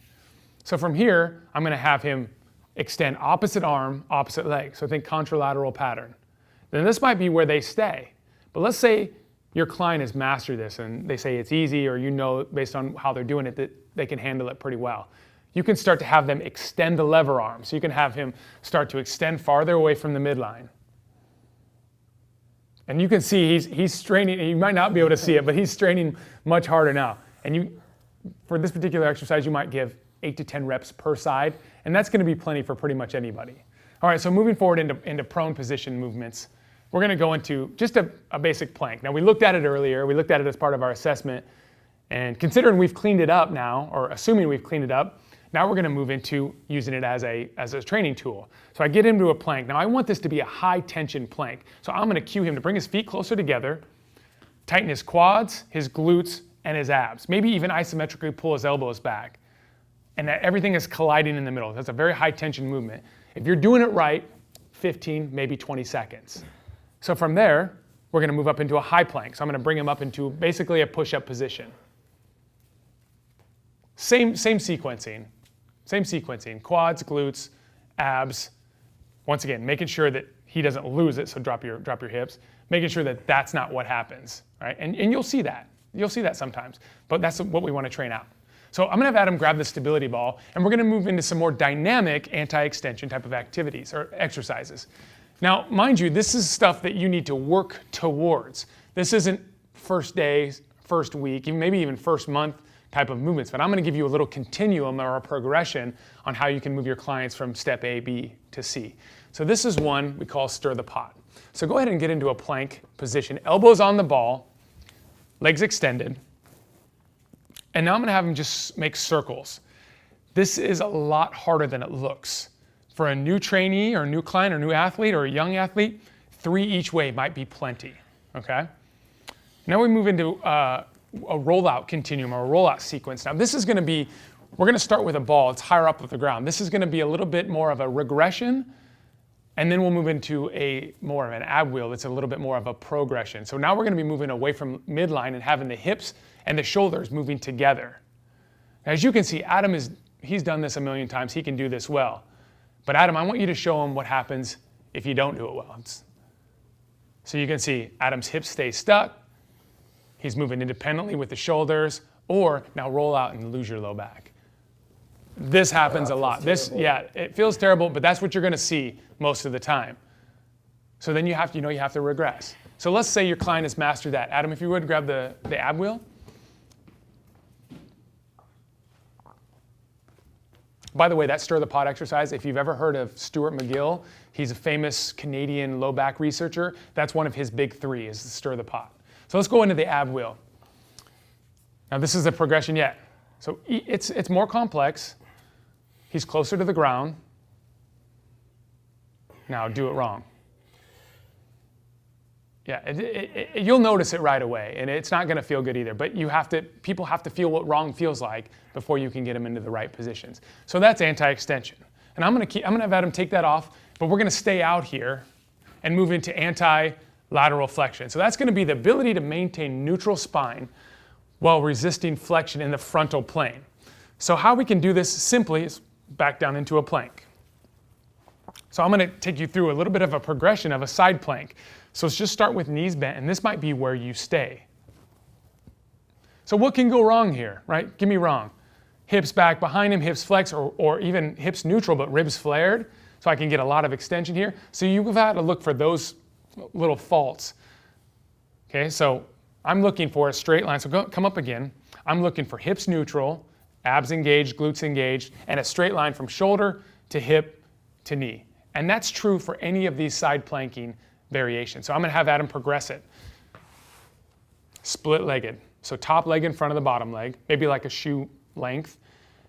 So from here, I'm going to have him extend opposite arm, opposite leg. So think contralateral pattern. Then this might be where they stay. But let's say your client has mastered this and they say it's easy, or you know based on how they're doing it that they can handle it pretty well. You can start to have them extend the lever arm. So you can have him start to extend farther away from the midline. And you can see he's straining, and you might not be able to see it, but he's straining much harder now. And for this particular exercise, you might give 8 to 10 reps per side, and that's going to be plenty for pretty much anybody. All right, so moving forward into prone position movements, we're going to go into just a basic plank. Now, we looked at it earlier. We looked at it as part of our assessment, and considering we've cleaned it up now, or assuming we've cleaned it up, now we're going to move into using it as a training tool. So I get into a plank. Now I want this to be a high tension plank. So I'm going to cue him to bring his feet closer together, tighten his quads, his glutes, and his abs. Maybe even isometrically pull his elbows back. And that everything is colliding in the middle. That's a very high tension movement. If you're doing it right, 15, maybe 20 seconds. So from there, we're going to move up into a high plank. So I'm going to bring him up into basically a push-up position. Same sequencing. Quads, glutes, abs. Once again, making sure that he doesn't lose it, so drop your hips. Making sure that that's not what happens, right? And you'll see that. You'll see that sometimes. But that's what we want to train out. So I'm going to have Adam grab the stability ball, and we're going to move into some more dynamic anti-extension type of activities or exercises. Now, mind you, this is stuff that you need to work towards. This isn't first day, first week, maybe even first month type of movements, but I'm going to give you a little continuum or a progression on how you can move your clients from step A, B to C. So this is one we call stir the pot. So go ahead and get into a plank position, elbows on the ball, legs extended. And now I'm going to have him just make circles. This is a lot harder than it looks. For a new trainee or a new client or new athlete or a young athlete, 3 each way might be plenty, okay? Now we move into a rollout continuum or a rollout sequence. Now this is going to be, we're going to start with a ball. It's higher up with the ground. This is going to be a little bit more of a regression, and then we'll move into more of an ab wheel. It's a little bit more of a progression. So now we're going to be moving away from midline and having the hips and the shoulders moving together. Now, as you can see, Adam he's done this a million times. He can do this well. But Adam, I want you to show him what happens if you don't do it well. So you can see Adam's hips stay stuck. He's moving independently with the shoulders, or now roll out and lose your low back. This happens a lot. It feels terrible, but that's what you're going to see most of the time. So then you have to regress. So let's say your client has mastered that. Adam, if you would grab the ab wheel. By the way, that stir the pot exercise, if you've ever heard of Stuart McGill, he's a famous Canadian low back researcher. That's one of his big 3 is the stir the pot. So let's go into the ab wheel. Now this is the progression yet. So it's more complex. He's closer to the ground. Now do it wrong. Yeah, you'll notice it right away, and it's not going to feel good either. But people have to feel what wrong feels like before you can get them into the right positions. So that's anti-extension, and I'm going to have Adam take that off, but we're going to stay out here and move into anti-lateral flexion. So that's going to be the ability to maintain neutral spine while resisting flexion in the frontal plane. So how we can do this simply is back down into a plank. So I'm going to take you through a little bit of a progression of a side plank. So let's just start with knees bent, and this might be where you stay. So what can go wrong here, right? Get me wrong. Hips back behind him, hips flex, or even hips neutral but ribs flared, so I can get a lot of extension here. So you've got to look for those little faults. Okay, so I'm looking for a straight line. So come up again. I'm looking for hips neutral, abs engaged, glutes engaged, and a straight line from shoulder to hip to knee. And that's true for any of these side planking variations. So I'm going to have Adam progress it. Split-legged. So top leg in front of the bottom leg, maybe like a shoe length.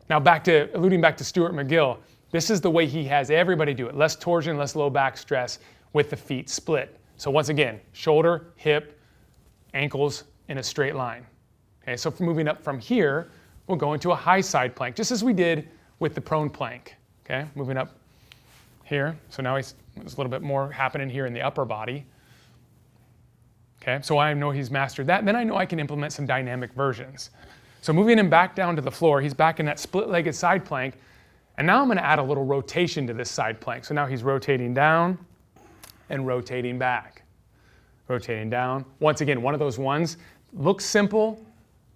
Now alluding back to Stuart McGill, this is the way he has everybody do it. Less torsion, less low back stress with the feet split. So once again, shoulder, hip, ankles in a straight line. Okay, so moving up from here, we'll go into a high side plank, just as we did with the prone plank. Okay, moving up here. So now there's a little bit more happening here in the upper body. Okay, so I know he's mastered that. Then I know I can implement some dynamic versions. So moving him back down to the floor, he's back in that split-legged side plank. And now I'm going to add a little rotation to this side plank. So now he's rotating down and rotating back. Rotating down. Once again, one of those ones, looks simple,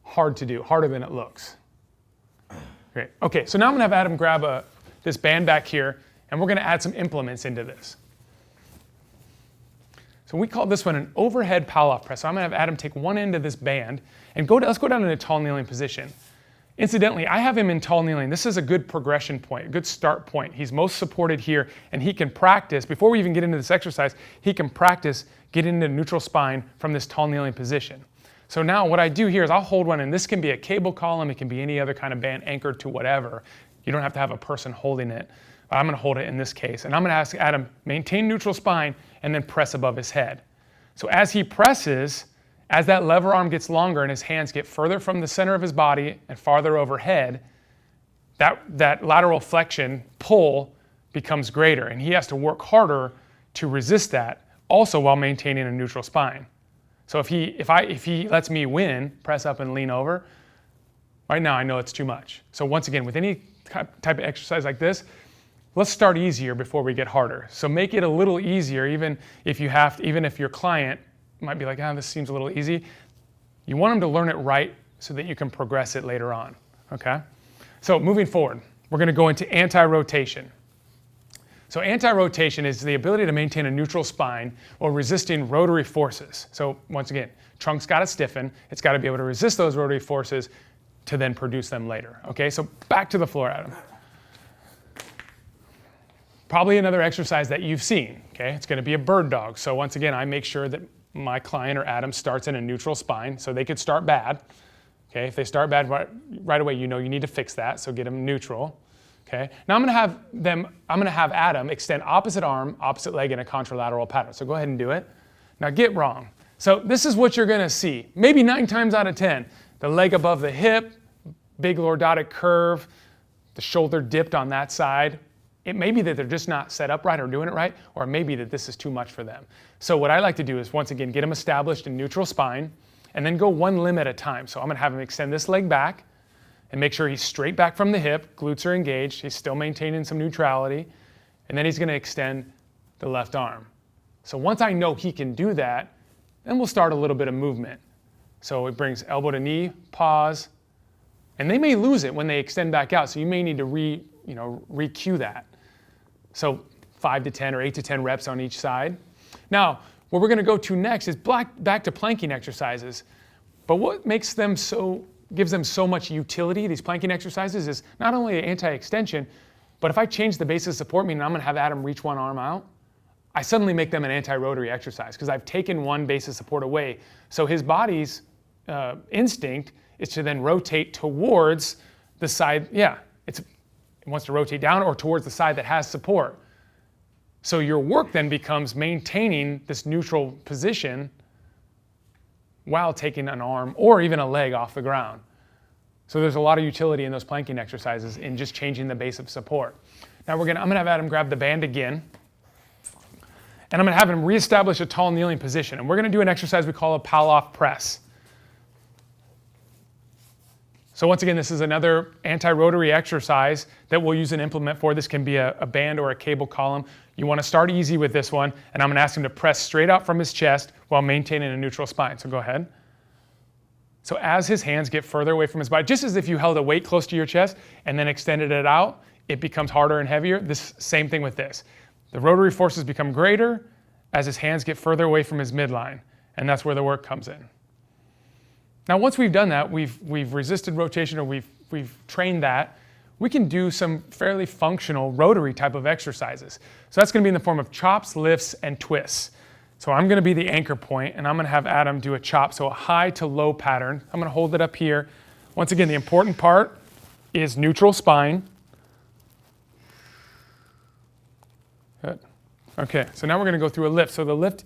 hard to do, harder than it looks. Great. Okay, so now I'm going to have Adam grab this band back here, and we're going to add some implements into this. So we call this one an overhead pull-off press. So I'm going to have Adam take one end of this band and let's go down in a tall kneeling position. Incidentally, I have him in tall kneeling. This is a good progression point, a good start point. He's most supported here, and he can practice, before we even get into this exercise, he can practice getting into neutral spine from this tall kneeling position. So now what I do here is I'll hold one, and this can be a cable column, it can be any other kind of band anchored to whatever. You don't have to have a person holding it. I'm going to hold it in this case, and I'm going to ask Adam, maintain neutral spine, and then press above his head. So as he presses, As that lever arm gets longer and his hands get further from the center of his body and farther overhead, that lateral flexion pull becomes greater, and he has to work harder to resist that, also while maintaining a neutral spine. So if he lets me win, press up and lean over, right now I know it's too much. So once again, with any type of exercise like this, let's start easier before we get harder. So make it a little easier, even if your client might be like, this seems a little easy. You want them to learn it right so that you can progress it later on, okay? So moving forward, we're gonna go into anti-rotation. So anti-rotation is the ability to maintain a neutral spine while resisting rotary forces. So once again, trunk's gotta stiffen, it's gotta be able to resist those rotary forces to then produce them later, okay? So back to the floor, Adam. Probably another exercise that you've seen, okay? It's gonna be a bird dog. So once again, I make sure that my client or Adam starts in a neutral spine, so they could start bad, okay? If they start bad right away, you know you need to fix that, so get them neutral. Okay. Now I'm going to have Adam extend opposite arm, opposite leg in a contralateral pattern. So go ahead and do it. Now get wrong. So this is what you're going to see. Maybe 9 times out of 10, the leg above the hip, big lordotic curve, the shoulder dipped on that side. It may be that they're just not set up right or doing it right, or it may be that this is too much for them. So what I like to do is, once again, get them established in neutral spine, and then go one limb at a time. So I'm going to have him extend this leg back, and make sure he's straight back from the hip, glutes are engaged, he's still maintaining some neutrality, and then he's going to extend the left arm. So once I know he can do that, then we'll start a little bit of movement. So it brings elbow to knee, pause, and they may lose it when they extend back out, so you may need to re-cue that. So 5 to 10 or 8 to 10 reps on each side. Now, what we're going to go to next is back to planking exercises, but what gives them so much utility, these planking exercises, is not only anti-extension, but if I change the base of support, meaning I'm going to have Adam reach one arm out, I suddenly make them an anti-rotary exercise because I've taken one base of support away. So his body's instinct is to then rotate towards the side, it wants to rotate down or towards the side that has support. So your work then becomes maintaining this neutral position while taking an arm or even a leg off the ground. So there's a lot of utility in those planking exercises in just changing the base of support. Now I'm gonna have Adam grab the band again, and I'm gonna have him reestablish a tall kneeling position. And we're gonna do an exercise we call a Palloff press. So once again, this is another anti-rotary exercise that we'll use an implement for. This can be a band or a cable column. You want to start easy with this one, and I'm going to ask him to press straight out from his chest while maintaining a neutral spine. So go ahead. So as his hands get further away from his body, just as if you held a weight close to your chest and then extended it out, it becomes harder and heavier. This same thing with this. The rotary forces become greater as his hands get further away from his midline, and that's where the work comes in. Now, once we've done that, we've resisted rotation, or we've trained that, we can do some fairly functional rotary type of exercises. So that's going to be in the form of chops, lifts, and twists. So I'm going to be the anchor point, and I'm going to have Adam do a chop, so a high to low pattern. I'm going to hold it up here. Once again, the important part is neutral spine. Good. Okay, so now we're going to go through a lift. So the lift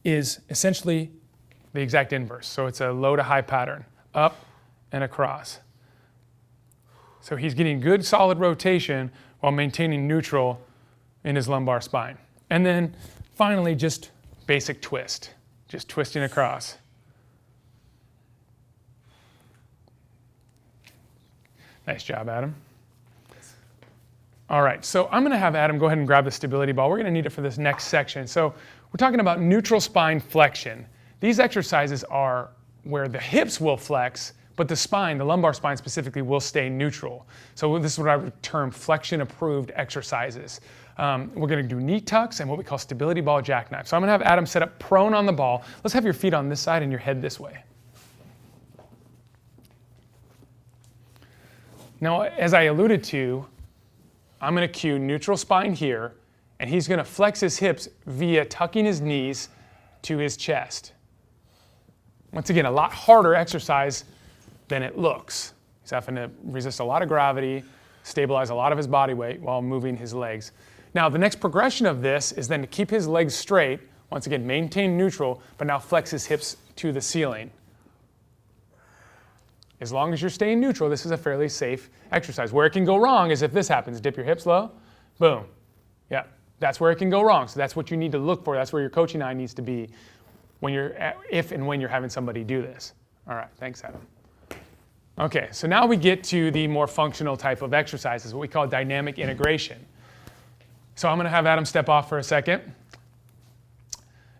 is essentially the exact inverse. So it's a low to high pattern, up and across. So he's getting good solid rotation while maintaining neutral in his lumbar spine. And then finally, just basic twist, just twisting across. Nice job, Adam. All right, so I'm gonna have Adam go ahead and grab the stability ball. We're gonna need it for this next section. So we're talking about neutral spine flexion. These exercises are where the hips will flex, but the spine, the lumbar spine specifically, will stay neutral. So this is what I would term flexion-approved exercises. We're going to do knee tucks and what we call stability ball jackknife. So I'm going to have Adam set up prone on the ball. Let's have your feet on this side and your head this way. Now, as I alluded to, I'm going to cue neutral spine here, and he's going to flex his hips via tucking his knees to his chest. Once again, a lot harder exercise than it looks. He's having to resist a lot of gravity, stabilize a lot of his body weight while moving his legs. Now, the next progression of this is then to keep his legs straight, once again, maintain neutral, but now flex his hips to the ceiling. As long as you're staying neutral, this is a fairly safe exercise. Where it can go wrong is if this happens. Dip your hips low, boom. Yeah, that's where it can go wrong. So that's what you need to look for. That's where your coaching eye needs to be if and when you're having somebody do this. All right, thanks, Adam. Okay, so now we get to the more functional type of exercises, what we call dynamic integration. So I'm going to have Adam step off for a second.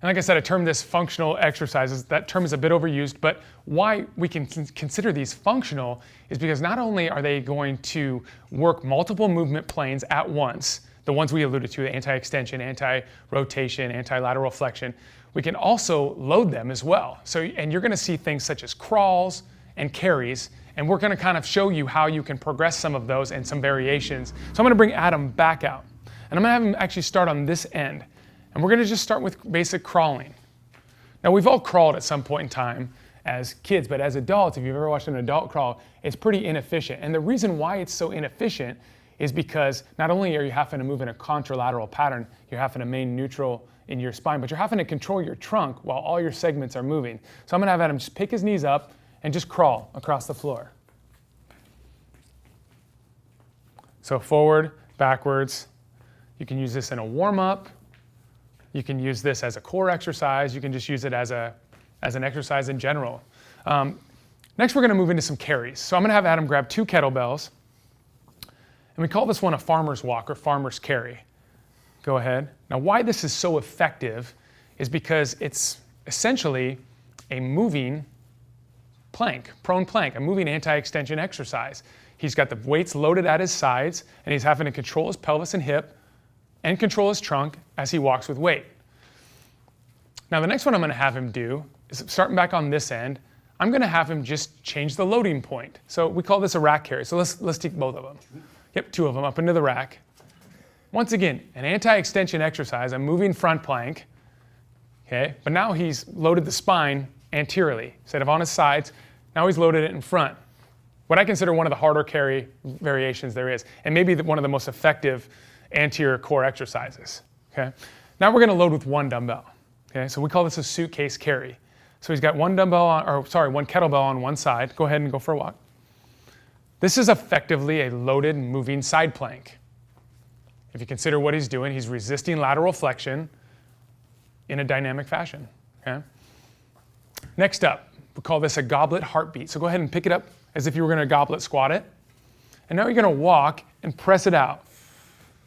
And like I said, I termed this functional exercises. That term is a bit overused, but why we can consider these functional is because not only are they going to work multiple movement planes at once, the ones we alluded to, anti-extension, anti-rotation, anti-lateral flexion, we can also load them as well. And you're going to see things such as crawls and carries, and we're going to kind of show you how you can progress some of those and some variations. So I'm going to bring Adam back out, and I'm going to have him actually start on this end. And we're going to just start with basic crawling. Now, we've all crawled at some point in time as kids, but as adults, if you've ever watched an adult crawl, it's pretty inefficient. And the reason why it's so inefficient is because not only are you having to move in a contralateral pattern, you're having to remain neutral in your spine, but you're having to control your trunk while all your segments are moving. So I'm going to have Adam just pick his knees up and just crawl across the floor. So forward, backwards. You can use this in a warm-up. You can use this as a core exercise. You can just use it as an exercise in general. Next, we're going to move into some carries. So I'm going to have Adam grab 2 kettlebells. And we call this one a farmer's walk or farmer's carry. Go ahead. Now, why this is so effective is because it's essentially a moving plank, prone plank, a moving anti-extension exercise. He's got the weights loaded at his sides, and he's having to control his pelvis and hip and control his trunk as he walks with weight. Now the next one I'm going to have him do is, starting back on this end, I'm going to have him just change the loading point. So we call this a rack carry. So let's take both of them. Yep, 2 of them up into the rack. Once again, an anti-extension exercise, a moving front plank. Okay, but now he's loaded the spine anteriorly instead of on his sides. Now he's loaded it in front. What I consider one of the harder carry variations there is, and maybe one of the most effective anterior core exercises. Okay. Now we're going to load with 1 dumbbell. Okay. So we call this a suitcase carry. So he's got one kettlebell on one side. Go ahead and go for a walk. This is effectively a loaded moving side plank. If you consider what he's doing, he's resisting lateral flexion in a dynamic fashion. Okay. Next up, we call this a goblet heartbeat. So go ahead and pick it up as if you were going to goblet squat it. And now you're going to walk and press it out.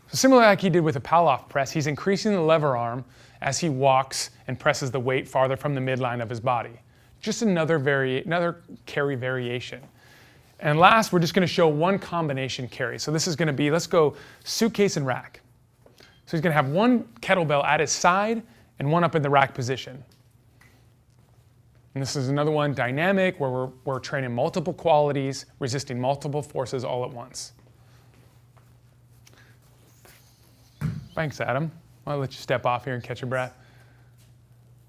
So similar like he did with a Palloff press, he's increasing the lever arm as he walks and presses the weight farther from the midline of his body. Just another carry variation. And last, we're just going to show 1 combination carry. So this is going to be, let's go suitcase and rack. So he's going to have 1 kettlebell at his side and 1 up in the rack position. And this is another one, dynamic, where we're training multiple qualities, resisting multiple forces all at once. Thanks, Adam. I'll let you step off here and catch your breath.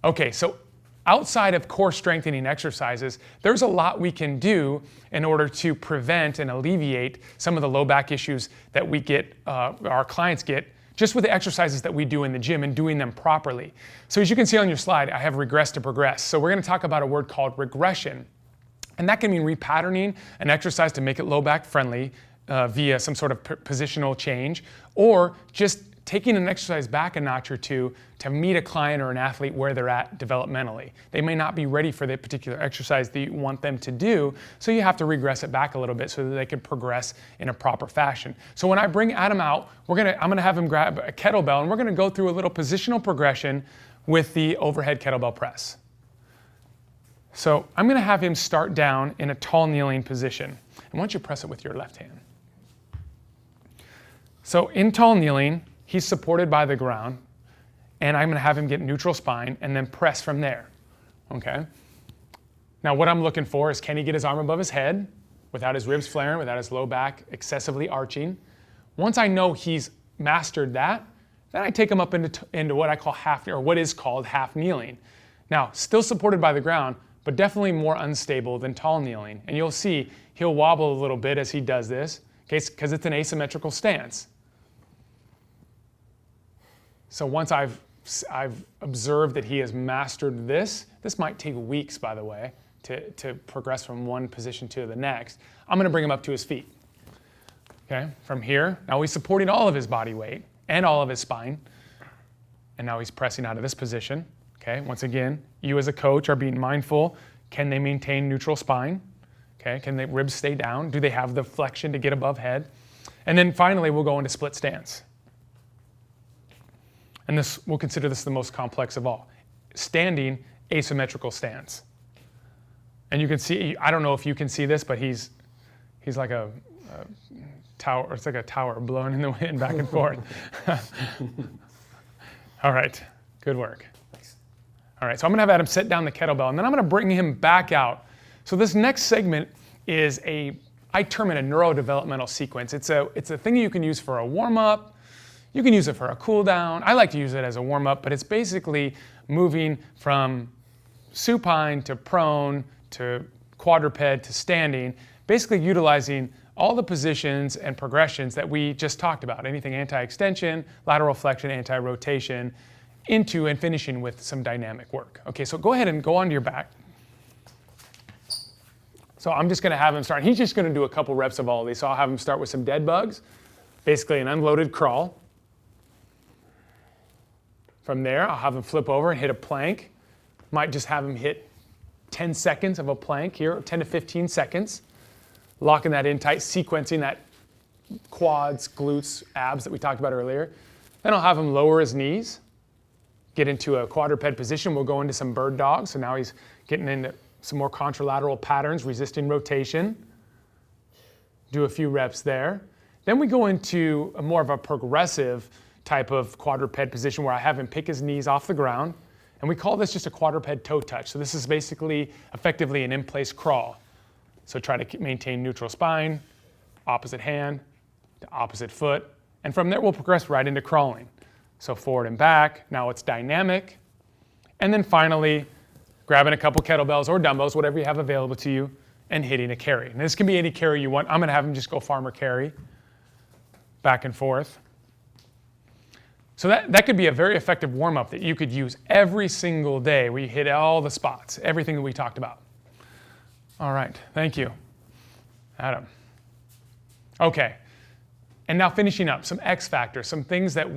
Okay, so outside of core strengthening exercises, there's a lot we can do in order to prevent and alleviate some of the low back issues that we get, our clients get, just with the exercises that we do in the gym and doing them properly. So as you can see on your slide, I have regress to progress. So we're going to talk about a word called regression. And that can mean repatterning an exercise to make it low back friendly via some sort of positional change, or just taking an exercise back a notch or 2 to meet a client or an athlete where they're at developmentally. They may not be ready for the particular exercise that you want them to do, so you have to regress it back a little bit so that they can progress in a proper fashion. So when I bring Adam out, I'm gonna have him grab a kettlebell, and we're gonna go through a little positional progression with the overhead kettlebell press. So I'm gonna have him start down in a tall kneeling position. And why don't you press it with your left hand? So in tall kneeling, he's supported by the ground, and I'm going to have him get neutral spine and then press from there, okay? Now what I'm looking for is, can he get his arm above his head without his ribs flaring, without his low back excessively arching? Once I know he's mastered that, then I take him up into what I call what is called half kneeling. Now, still supported by the ground, but definitely more unstable than tall kneeling. And you'll see he'll wobble a little bit as he does this, okay, because it's an asymmetrical stance. So once I've I've observed that he has mastered this. This might take weeks, by the way, to progress from one position to the next. I'm going to bring him up to his feet. Okay, from here, now he's supporting all of his body weight and all of his spine. And now he's pressing out of this position. Okay, once again, you as a coach are being mindful. Can they maintain neutral spine? Okay, can the ribs stay down? Do they have the flexion to get above head? And then finally, we'll go into split stance. And we'll consider this the most complex of all. Standing asymmetrical stance. And you can see, I don't know if you can see this, but he's like a tower, it's like a tower blowing in the wind back and forth. All right, good work. All right, so I'm gonna have Adam set down the kettlebell, and then I'm gonna bring him back out. So this next segment is I term it a neurodevelopmental sequence. It's a thing you can use for a warm-up. You can use it for a cool down. I like to use it as a warm-up, but it's basically moving from supine to prone to quadruped to standing, basically utilizing all the positions and progressions that we just talked about, anything anti-extension, lateral flexion, anti-rotation, into and finishing with some dynamic work. Okay, so go ahead and go onto your back. So I'm just gonna have him start. He's just gonna do a couple reps of all of these. So I'll have him start with some dead bugs, basically an unloaded crawl. From there, I'll have him flip over and hit a plank. Might just have him hit 10 seconds of a plank here, 10 to 15 seconds. Locking that in tight, sequencing that quads, glutes, abs that we talked about earlier. Then I'll have him lower his knees, get into a quadruped position. We'll go into some bird dog. So now he's getting into some more contralateral patterns, resisting rotation. Do a few reps there. Then we go into a more of a progressive type of quadruped position where I have him pick his knees off the ground. And we call this just a quadruped toe touch. So this is basically effectively an in-place crawl. So try to maintain neutral spine, opposite hand to opposite foot. And from there, we'll progress right into crawling. So forward and back, now it's dynamic. And then finally, grabbing a couple kettlebells or dumbbells, whatever you have available to you, and hitting a carry. And this can be any carry you want. I'm gonna have him just go farmer carry, back and forth. So that could be a very effective warm-up that you could use every single day where you hit all the spots, everything that we talked about. All right, thank you, Adam. Okay, and now finishing up, some X factors, some things that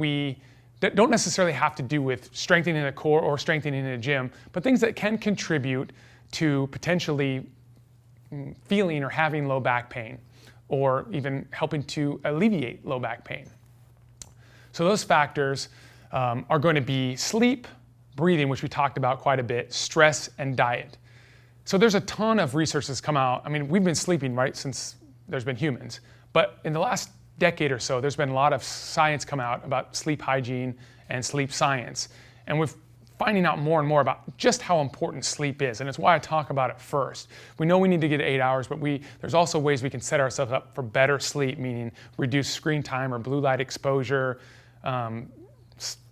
don't necessarily have to do with strengthening the core or strengthening in a gym, but things that can contribute to potentially feeling or having low back pain, or even helping to alleviate low back pain. So those factors are going to be sleep, breathing, which we talked about quite a bit, stress, and diet. So there's a ton of research that's come out. I mean, we've been sleeping, right, since there's been humans. But in the last decade or so, there's been a lot of science come out about sleep hygiene and sleep science. And we're finding out more and more about just how important sleep is. And it's why I talk about it first. We know we need to get 8 hours, but there's also ways we can set ourselves up for better sleep, meaning reduce screen time or blue light exposure,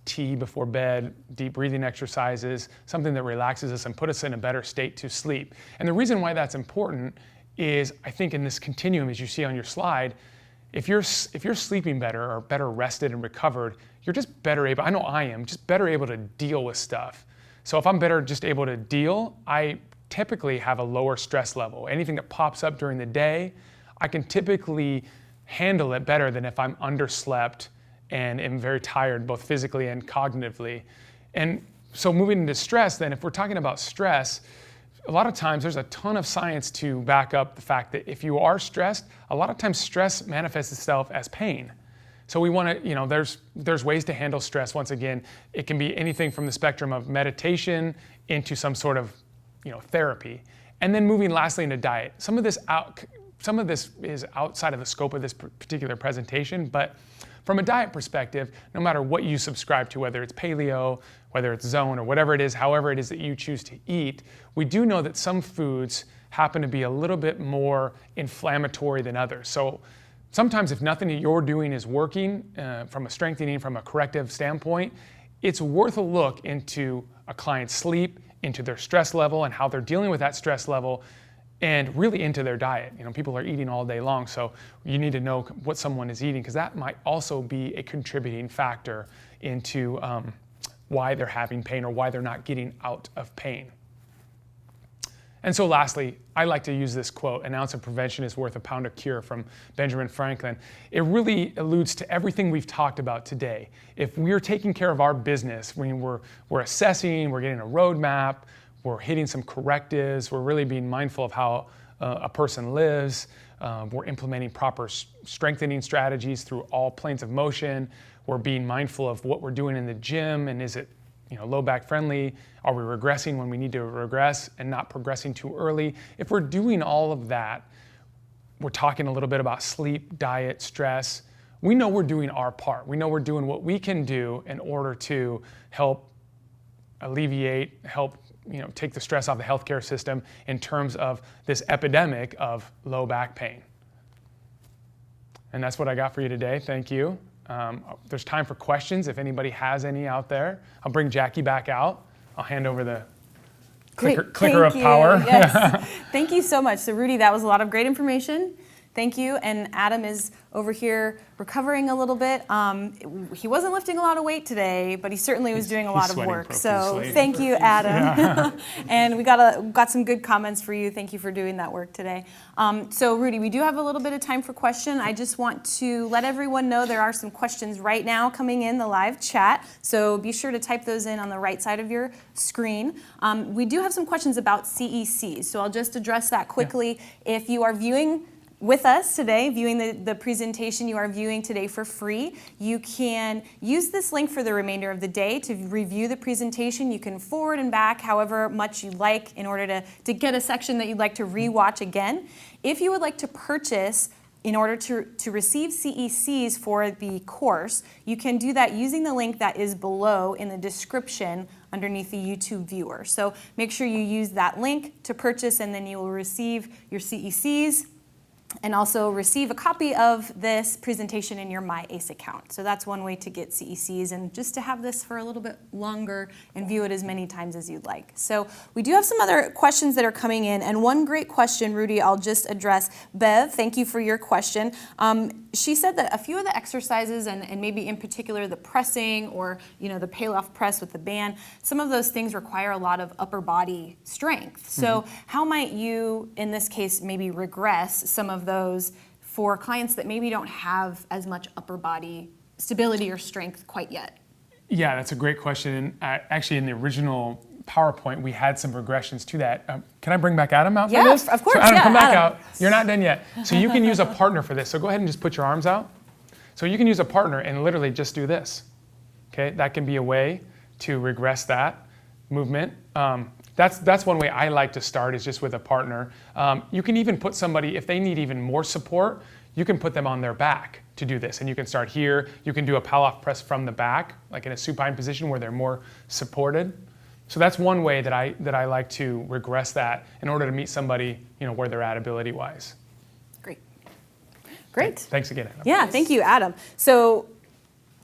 tea before bed, deep breathing exercises, something that relaxes us and put us in a better state to sleep. And the reason why that's important is, I think in this continuum, as you see on your slide, if you're sleeping better or better rested and recovered, you're just better able, I know I am, just better able to deal with stuff. So if I'm better just able to deal, I typically have a lower stress level. Anything that pops up during the day, I can typically handle it better than if I'm underslept and am very tired, both physically and cognitively. And so moving into stress, then, if we're talking about stress, a lot of times there's a ton of science to back up the fact that if you are stressed, a lot of times stress manifests itself as pain. So we want to, there's ways to handle stress. Once again, it can be anything from the spectrum of meditation into some sort of, therapy. And then moving lastly into diet. Some of this is outside of the scope of this particular presentation, but from a diet perspective, no matter what you subscribe to, whether it's paleo, whether it's zone, or whatever it is, however it is that you choose to eat, we do know that some foods happen to be a little bit more inflammatory than others. So sometimes if nothing that you're doing is working from a strengthening, from a corrective standpoint, it's worth a look into a client's sleep, into their stress level and how they're dealing with that stress level, and really into their diet. People are eating all day long, so you need to know what someone is eating, because that might also be a contributing factor into why they're having pain or why they're not getting out of pain. And so lastly, I like to use this quote, "An ounce of prevention is worth a pound of cure," from Benjamin Franklin. It really alludes to everything we've talked about today. If we're taking care of our business, when we're assessing, we're getting a roadmap, we're hitting some correctives, we're really being mindful of how a person lives, we're implementing proper strengthening strategies through all planes of motion, we're being mindful of what we're doing in the gym, and is it low back friendly? Are we regressing when we need to regress and not progressing too early? If we're doing all of that, we're talking a little bit about sleep, diet, stress. We know we're doing our part. We know we're doing what we can do in order to help alleviate, help take the stress off the healthcare system in terms of this epidemic of low back pain. And that's what I got for you today. Thank you. There's time for questions if anybody has any out there. I'll bring Jackie back out. I'll hand over the clicker of power. Yes. Thank you so much. So Rudy, that was a lot of great information. Thank you. And Adam is over here recovering a little bit. He wasn't lifting a lot of weight today, but he certainly was doing a lot of work. So thank you, Adam. Yeah. And we got some good comments for you. Thank you for doing that work today. So Rudy, we do have a little bit of time for question. I just want to let everyone know there are some questions right now coming in the live chat. So be sure to type those in on the right side of your screen. We do have some questions about CECs. So I'll just address that quickly. Yeah. If you are viewing with us today, viewing the presentation you are viewing today for free, you can use this link for the remainder of the day to review the presentation. You can forward and back however much you like in order to get a section that you'd like to rewatch again. If you would like to purchase in order to receive CECs for the course, you can do that using the link that is below in the description underneath the YouTube viewer. So make sure you use that link to purchase, and then you will receive your CECs and also receive a copy of this presentation in your My ACE account. So that's one way to get CECs, and just to have this for a little bit longer and view it as many times as you'd like. So we do have some other questions that are coming in, and one great question, Rudy, I'll just address. Bev, thank you for your question. She said that a few of the exercises, and maybe in particular the pressing or the pay-off press with the band, some of those things require a lot of upper body strength. So how might you, in this case, maybe regress some of those for clients that maybe don't have as much upper body stability or strength quite yet? Yeah, that's a great question. And actually, in the original PowerPoint, we had some regressions to that. Can I bring back Adam out for this? Yeah, of course. So Adam, yeah, come back Adam. out. You're not done yet. So you can use a partner for this. So go ahead and just put your arms out. So you can use a partner and literally just do this. Okay, that can be a way to regress that movement. That's one way I like to start, is just with a partner. You can even put somebody, if they need even more support, you can put them on their back to do this. And you can start here. You can do a pull-off press from the back, like in a supine position where they're more supported. So that's one way that I like to regress that in order to meet somebody, where they're at ability-wise. Great. Thanks again, Adam. Yeah, thank you, Adam. So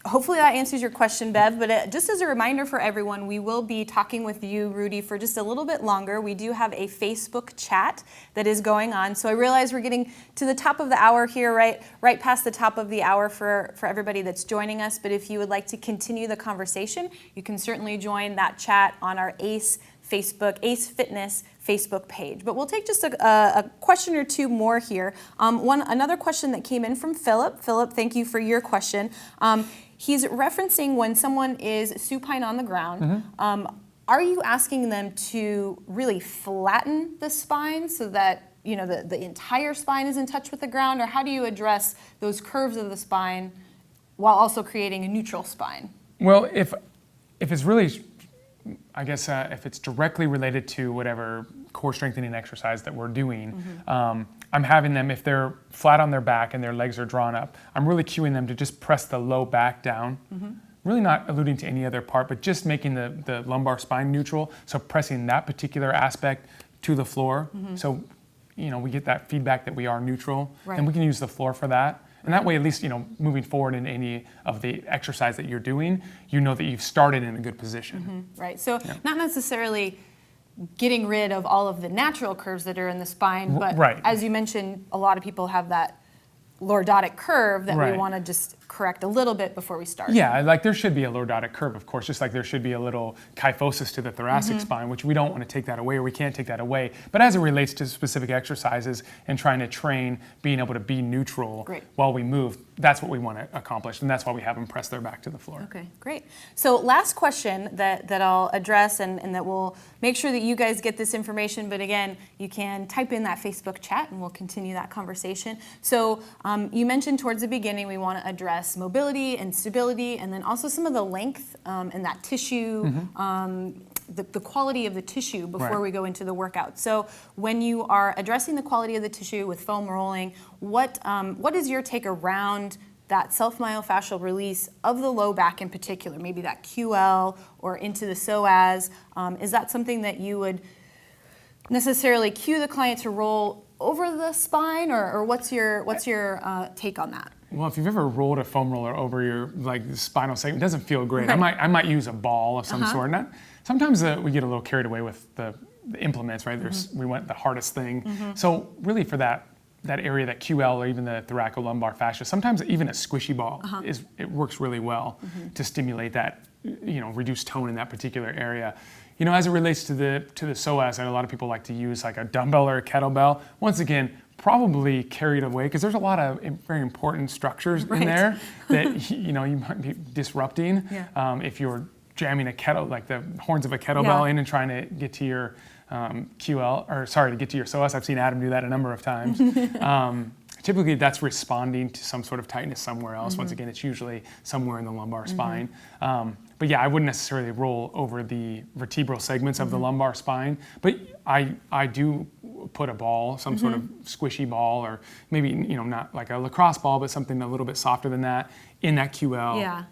hopefully that answers your question, Bev, but just as a reminder for everyone, we will be talking with you, Rudy, for just a little bit longer. We do have a Facebook chat that is going on. So I realize we're getting to the top of the hour here, right past the top of the hour for everybody that's joining us. But if you would like to continue the conversation, you can certainly join that chat on our ACE Fitness Facebook page. But we'll take just a question or two more here. Another question that came in from Philip. Philip, thank you for your question. He's referencing when someone is supine on the ground, are you asking them to really flatten the spine so that the entire spine is in touch with the ground, or how do you address those curves of the spine while also creating a neutral spine? Well, if it's really, I guess if it's directly related to whatever core strengthening exercise that we're doing, I'm having them, if they're flat on their back and their legs are drawn up, I'm really cueing them to just press the low back down. Really not alluding to any other part, but just making the lumbar spine neutral. So pressing that particular aspect to the floor. So, we get that feedback that we are neutral, and we can use the floor for that. And that way, at least, moving forward in any of the exercise that you're doing, that you've started in a good position. Right. So not necessarily getting rid of all of the natural curves that are in the spine, but as you mentioned, a lot of people have that lordotic curve that we want to just correct a little bit before we start. Yeah, like there should be a lordotic curve, of course, just like there should be a little kyphosis to the thoracic spine, which we don't want to take that away, or we can't take that away. But as it relates to specific exercises and trying to train being able to be neutral while we move, that's what we want to accomplish, and that's why we have them press their back to the floor. Okay, great. So last question that I'll address and that will make sure that you guys get this information, but again, you can type in that Facebook chat and we'll continue that conversation. So you mentioned towards the beginning we want to address mobility and stability, and then also some of the length and that tissue, the quality of the tissue before we go into the workout. So when you are addressing the quality of the tissue with foam rolling, what is your take around that self-myofascial release of the low back in particular, maybe that QL or into the psoas? Is that something that you would necessarily cue the client to roll over the spine, or what's your take on that? Well, if you've ever rolled a foam roller over your the spinal segment, it doesn't feel great. I might use a ball of some sort. Sometimes we get a little carried away with the implements, right? We went the hardest thing. So really for that area, that QL or even the thoracolumbar fascia, sometimes even a squishy ball it works really well to stimulate that, reduce tone in that particular area. As it relates to the psoas, a lot of people like to use like a dumbbell or a kettlebell. Once again, probably carried away because there's a lot of very important structures in there that you might be disrupting if you're jamming a kettle, like the horns of a kettlebell in and trying to get to your to get to your psoas. I've seen Adam do that a number of times. Typically, that's responding to some sort of tightness somewhere else. Once again, it's usually somewhere in the lumbar spine. But yeah, I wouldn't necessarily roll over the vertebral segments of the lumbar spine. But I do put a ball, some sort of squishy ball, or maybe not like a lacrosse ball, but something a little bit softer than that in that QL.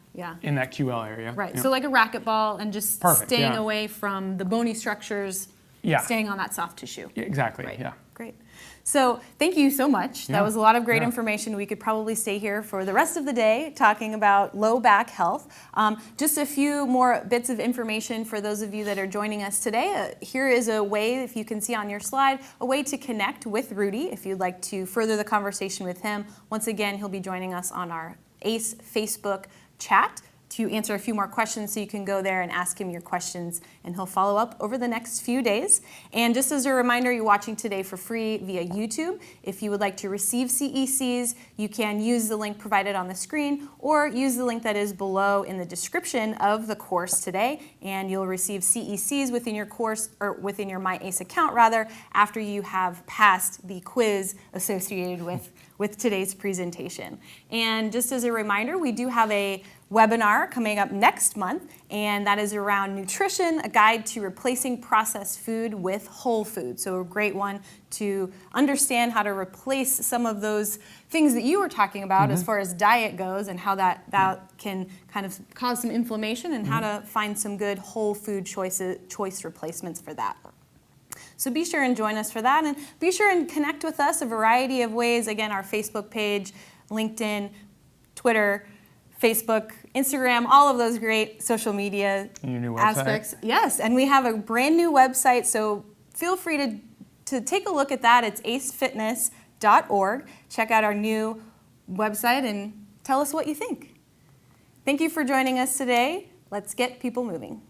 In that QL area. Right. So like a racquetball, and just staying away from the bony structures. Staying on that soft tissue. Yeah, exactly. Right. Yeah. Great. So thank you so much. That was a lot of great information. We could probably stay here for the rest of the day talking about low back health. Just a few more bits of information for those of you that are joining us today. Here is a way, if you can see on your slide, a way to connect with Rudy if you'd like to further the conversation with him. Once again, he'll be joining us on our ACE Facebook chat to answer a few more questions, so you can go there and ask him your questions, and he'll follow up over the next few days. And just as a reminder, you're watching today for free via YouTube. If you would like to receive CECs, you can use the link provided on the screen, or use the link that is below in the description of the course today, and you'll receive CECs within your course, or within your MyACE account rather, after you have passed the quiz associated with today's presentation. And just as a reminder, we do have a webinar coming up next month, and that is around nutrition, a guide to replacing processed food with whole food. So a great one to understand how to replace some of those things that you were talking about as far as diet goes, and how that can kind of cause some inflammation, and how to find some good whole food choice replacements for that. So be sure and join us for that, and be sure and connect with us a variety of ways. Again, our Facebook page, LinkedIn, Twitter, Facebook, Instagram, all of those great social media aspects. Yes, and we have a brand new website, so feel free to take a look at that. It's acefitness.org. Check out our new website and tell us what you think. Thank you for joining us today. Let's get people moving.